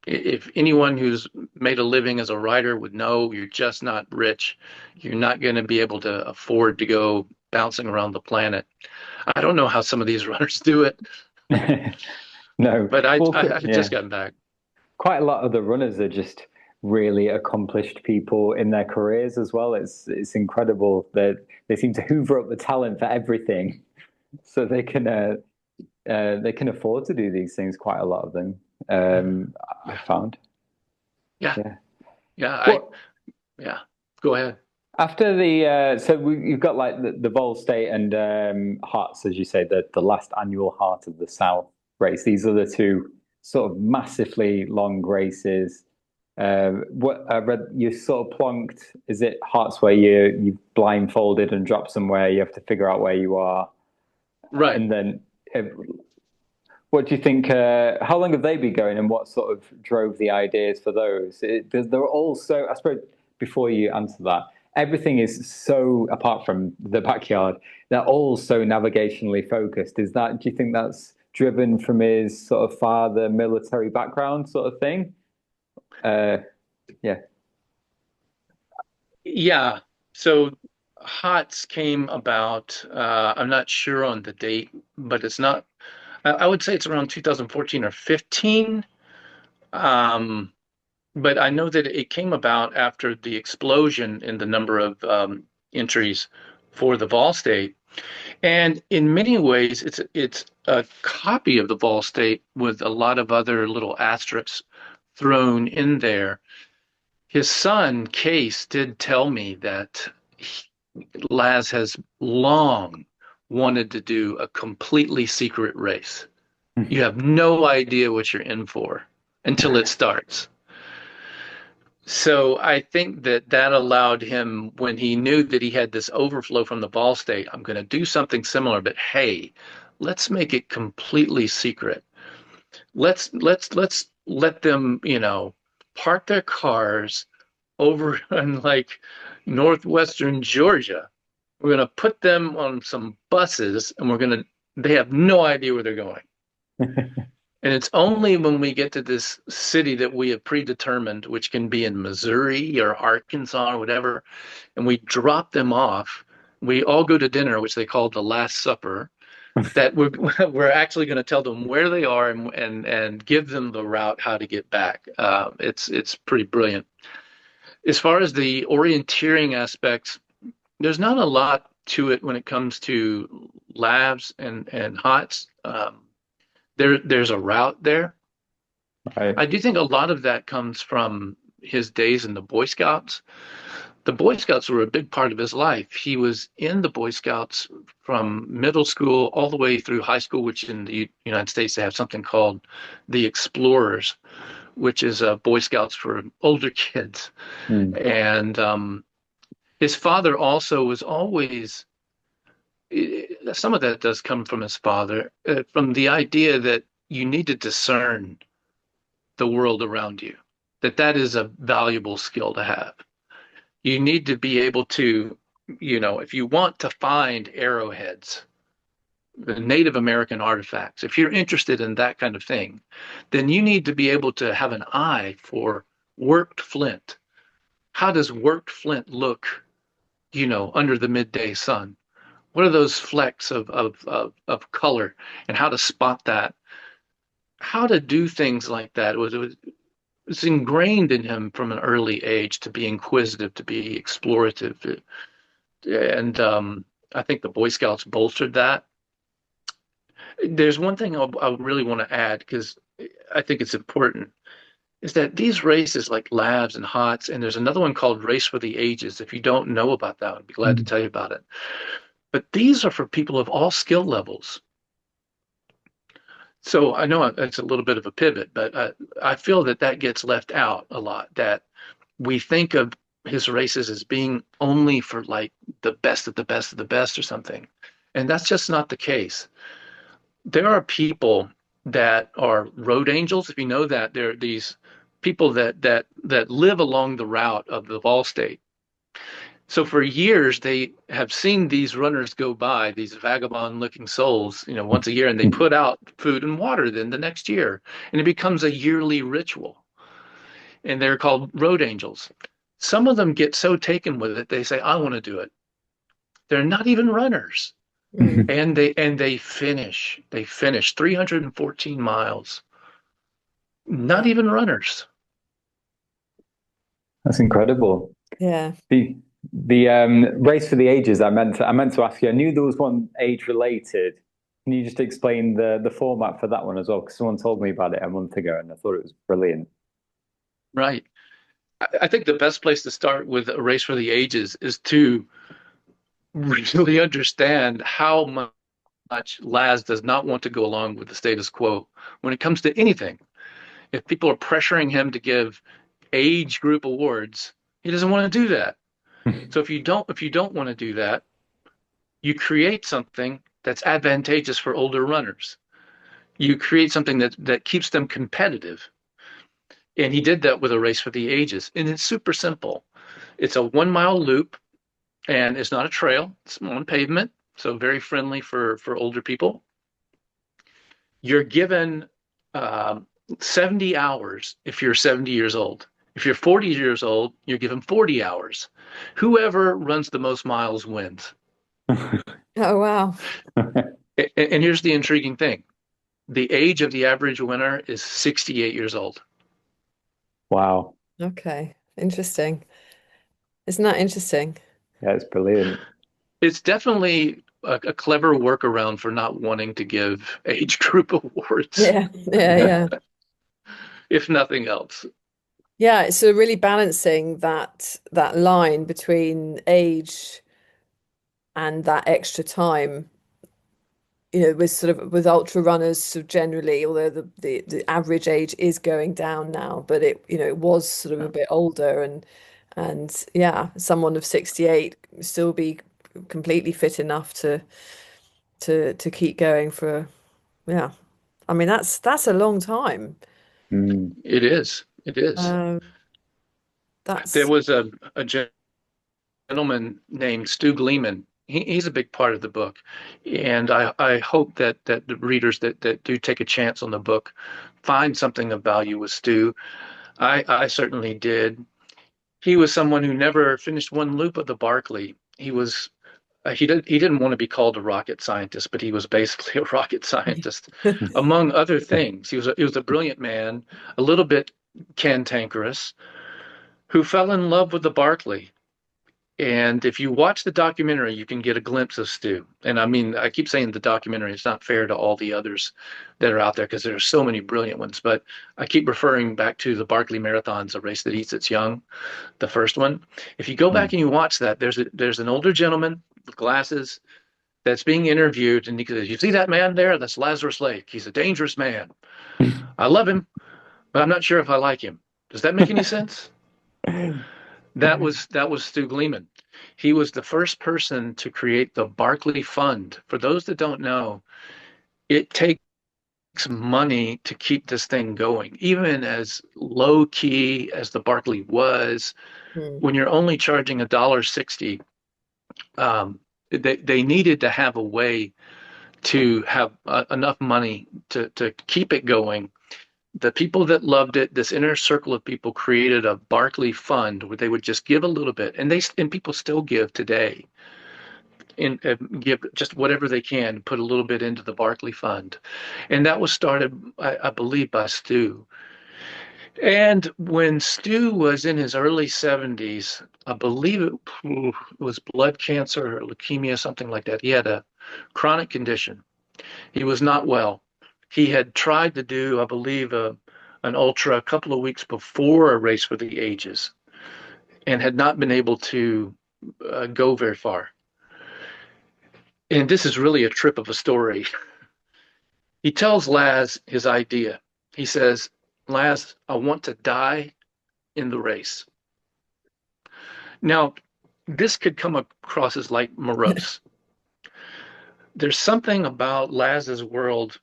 if anyone who's made a living as a writer would know, you're just not rich. You're not going to be able to afford to go bouncing around the planet. I don't know how some of these runners do it, No. but I, Well, I, I yeah. just gotten back. Quite a lot of the runners are just really accomplished people in their careers as well. It's incredible that they seem to hoover up the talent for everything, so they can afford to do these things. Quite a lot of them, I found. Yeah, Yeah. yeah, Well, yeah. Go ahead. after you've got like the Vol State and Hearts, as you say, the last annual Heart of the South race. These are the two sort of massively long races. What I read, you sort of plonked. Is it Hearts where you blindfolded and drop somewhere? You have to figure out where you are, Right. and then what do you think? How long have they been going, and what sort of drove the ideas for those? They're all so. I suppose before you answer that, everything is so apart from the backyard. They're all so navigationally focused. Is that? Do you think that's driven from his sort of father military background, sort of thing? Yeah. Yeah. So HOTS came about, I'm not sure on the date, but it's not, I would say it's around 2014 or 15. But I know that it came about after the explosion in the number of entries for the Vol State. And in many ways, it's a copy of the Vol State with a lot of other little asterisks thrown in there. His son, Case, did tell me that Laz has long wanted to do a completely secret race. You have no idea what you're in for until it starts. So I think that allowed him, when he knew that he had this overflow from the Vol State, I'm going to do something similar, but hey, let's make it completely secret. Let's let them, park their cars over in like northwestern Georgia. We're going to put them on some buses and they have no idea where they're going. And it's only when we get to this city that we have predetermined, which can be in Missouri or Arkansas or whatever, and we drop them off. We all go to dinner, which they call the Last Supper, that we're actually going to tell them where they are and give them the route how to get back. It's pretty brilliant. As far as the orienteering aspects, there's not a lot to it when it comes to labs and HOTS. There's a route there. Right. I do think a lot of that comes from his days in the Boy Scouts. The Boy Scouts were a big part of his life. He was in the Boy Scouts from middle school all the way through high school, which in the United States they have something called the Explorers, which is Boy Scouts for older kids. And his father also was always, some of that does come from his father, from the idea that you need to discern the world around you, that is a valuable skill to have. You need to be able to, if you want to find arrowheads, the Native American artifacts, if you're interested in that kind of thing, then you need to be able to have an eye for worked flint. How does worked flint look, under the midday sun? What are those flecks of color, and how to spot that? How to do things like that was ingrained in him from an early age, to be inquisitive, to be explorative. And I think the Boy Scouts bolstered that. There's one thing I really want to add, because I think it's important, is that these races like Labs and Hots, and there's another one called Race for the Ages. If you don't know about that, I'd be glad to tell you about it. But these are for people of all skill levels. So I know it's a little bit of a pivot, but I feel that gets left out a lot, that we think of his races as being only for like the best of the best of the best or something. And that's just not the case. There are people that are road angels. If you know that, there are these people that live along the route of the Vol State. So for years, they have seen these runners go by, these vagabond-looking souls, once a year, and they put out food and water then the next year, and it becomes a yearly ritual. And they're called road angels. Some of them get so taken with it, they say, "I want to do it." They're not even runners, and they finish. They finish 314 miles. Not even runners. That's incredible. Yeah. The Race for the Ages, I meant to ask you. I knew there was one age related. Can you just explain the format for that one as well? Because someone told me about it a month ago, and I thought it was brilliant. Right. I think the best place to start with a Race for the Ages is to really understand how much Laz does not want to go along with the status quo when it comes to anything. If people are pressuring him to give age group awards, he doesn't want to do that. So if you don't want to do that, you create something that's advantageous for older runners. You create something that keeps them competitive. And he did that with a Race for the Ages. And it's super simple. It's a 1 mile loop, and it's not a trail. It's on pavement, so very friendly for older people. You're given 70 hours if you're 70 years old. If you're 40 years old, you're given 40 hours. Whoever runs the most miles wins. Oh, wow. And here's the intriguing thing. The age of the average winner is 68 years old. Wow. Okay. Interesting. Isn't that interesting? Yeah, it's brilliant. It's definitely a clever workaround for not wanting to give age group awards. Yeah. If nothing else. Yeah, it's sort of really balancing that line between age and that extra time, with ultra runners sort of generally, although the average age is going down now, but it was sort of a bit older, and yeah, someone of 68 still be completely fit enough to keep going for, yeah. I mean, that's a long time. It is. It is. There was a gentleman named Stu Gleeman. He's a big part of the book, and I hope that the readers that do take a chance on the book find something of value with Stu. I certainly did. He was someone who never finished one loop of the Barkley. He didn't want to be called a rocket scientist, but he was basically a rocket scientist, among other things. He was a brilliant man, a little bit cantankerous, who fell in love with the Barkley. And if you watch the documentary, you can get a glimpse of Stu. And I mean, I keep saying the documentary, it's not fair to all the others that are out there, because there are so many brilliant ones. But I keep referring back to the Barkley Marathons, A Race That Eats Its Young, the first one. If you go back and you watch that, there's an older gentleman with glasses that's being interviewed, and he says, "You see that man there? That's Lazarus Lake. He's a dangerous man. I love him, but I'm not sure if I like him." Does that make any sense? That was Stu Gleeman. He was the first person to create the Barkley Fund. For those that don't know, it takes money to keep this thing going, even as low key as the Barkley was. Mm. When you're only charging $1.60, they needed to have a way to have enough money to keep it going. The people that loved it, this inner circle of people, created a Barkley fund where they would just give a little bit, and people still give today, and give just whatever they can, put a little bit into the Barkley fund, and that was started, I believe, by Stu. And when Stu was in his early 70s, I believe it was blood cancer or leukemia, something like that. He had a chronic condition. He was not well. He had tried to do, I believe, an ultra a couple of weeks before a race for the ages and had not been able to go very far. And this is really a trip of a story. He tells Laz his idea. He says, Laz, I want to die in the race. Now, this could come across as like morose. There's something about Laz's world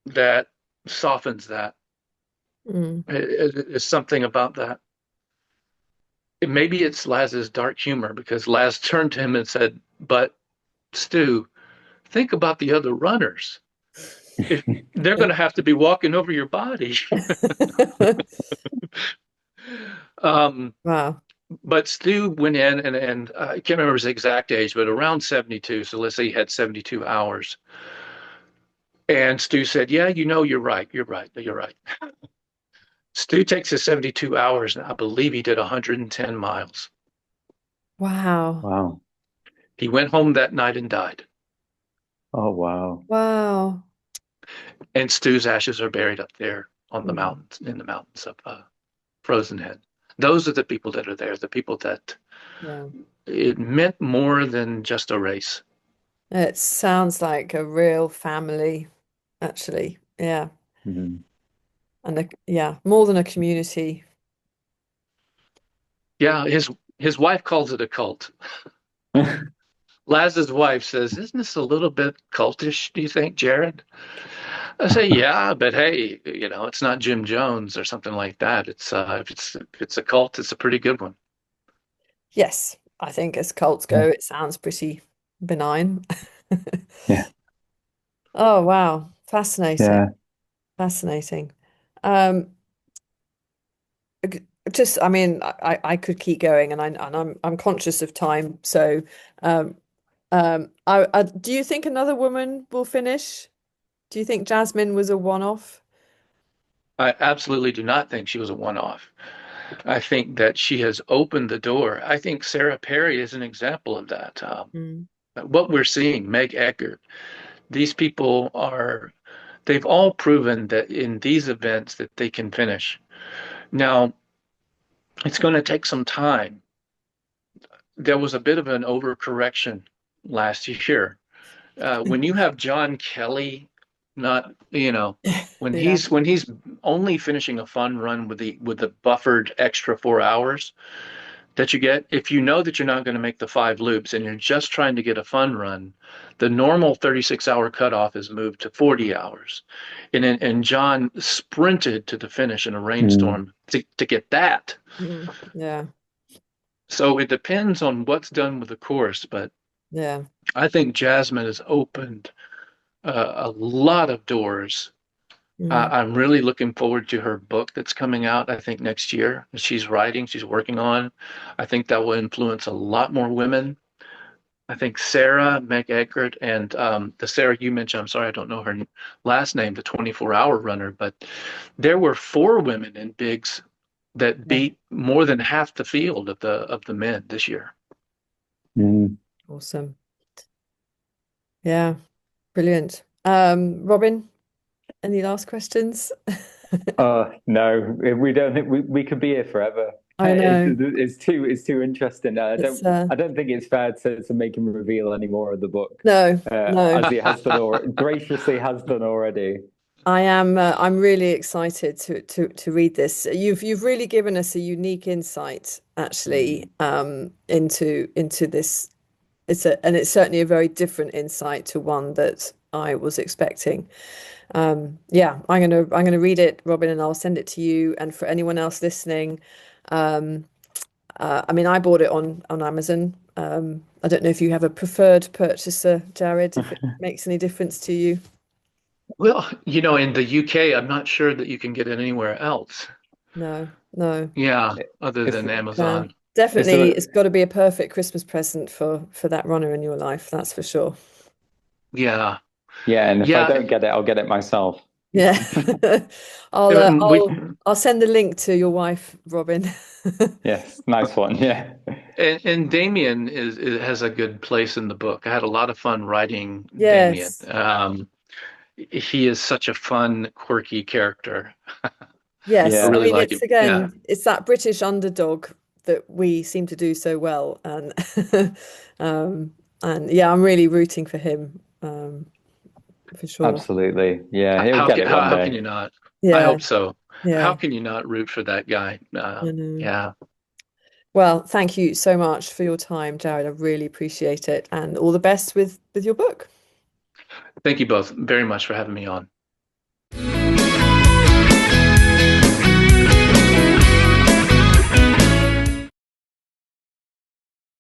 that softens that. Mm. There's something about that. Maybe it's Laz's dark humor, because Laz turned to him and said, but Stu, think about the other runners. If they're going to have to be walking over your body. Wow. But Stu went in, and I can't remember his exact age, but around 72. So let's say he had 72 hours. And Stu said, yeah, you're right. You're right. You're right. Stu takes his 72 hours, and I believe he did 110 miles. Wow. Wow. He went home that night and died. Oh, wow. Wow. And Stu's ashes are buried up there on the Mm. mountains, in the mountains of Frozen Head. Those are the people that are there, the people that Yeah. it meant more than just a race. It sounds like a real family, actually. Yeah. Mhm. And yeah, more than a community. Yeah, his wife calls it a cult. Laz's wife says, isn't this a little bit cultish, do you think, Jared? I say, yeah, but hey, it's not Jim Jones or something like that. It's if it's a cult, it's a pretty good one. Yes, I think as cults go, it sounds pretty benign. Yeah. Oh, wow. Fascinating. Yeah. Fascinating. Um, just, I mean, I could keep going, and I'm conscious of time. So, um, do you think another woman will finish? Do you think Jasmine was a one-off? I absolutely do not think she was a one-off. I think that she has opened the door. I think Sarah Perry is an example of that. Mm. What we're seeing, Meg Eckert, these people they've all proven that in these events that they can finish. Now, it's going to take some time. There was a bit of an overcorrection last year. When you have John Kelly, not, when Yeah. he's only finishing a fun run with the buffered extra 4 hours that you get, if you know that you're not going to make the 5 loops and you're just trying to get a fun run, the normal 36-hour cutoff is moved to 40 hours. And John sprinted to the finish in a Mm. rainstorm to get that. Mm. Yeah. So it depends on what's done with the course, but Yeah. I think Jasmine has opened a lot of doors. Mm. I'm really looking forward to her book that's coming out, I think, next year. She's working on. I think that will influence a lot more women. I think Sarah, Meg Eckert, and the Sarah you mentioned, I'm sorry, I don't know her last name, the 24-hour runner, but there were 4 women in bigs that Yeah. beat more than half the field of the men this year. Mm. Awesome. Yeah. Brilliant. Robin, any last questions? Oh no, we don't think we could be here forever. I know. It's too interesting. It's I don't think it's fair to make him reveal any more of the book, no, no. as he has done graciously has done already. I'm really excited to read this. You've really given us a unique insight, actually, into this. It's certainly a very different insight to one that I was expecting. Yeah, I'm gonna read it, Robin, and I'll send it to you. And for anyone else listening, um, I mean, I bought it on Amazon. I don't know if you have a preferred purchaser, Jared, if it makes any difference to you. Well, in the UK, I'm not sure that you can get it anywhere else. No, no. Yeah, other Is than Um, Amazon. is Definitely, there it's got to be a perfect Christmas present for that runner in your life. That's for sure. Yeah. yeah, and if I Yeah. don't get it, I'll get it myself. Yeah. I'll uh, And we I'll I'll send the link to your wife, Robin. Yes, nice one. Yeah. and Damien has a good place in the book. I had a lot of fun writing Damien. Yes. He is such a fun, quirky character. I Yes. I Yeah. really mean, like it's him. Yeah. again, it's that British underdog that we seem to do so well, and um, and yeah, I'm really rooting for him, for sure. Absolutely. Yeah, he'll How get can it one how can day. you not? I Yeah. hope so. How Yeah. can you not root for that guy? I know. Yeah. Well, thank you so much for your time, Jared. I really appreciate it, and all the best with your book. Thank you both very much for having me on.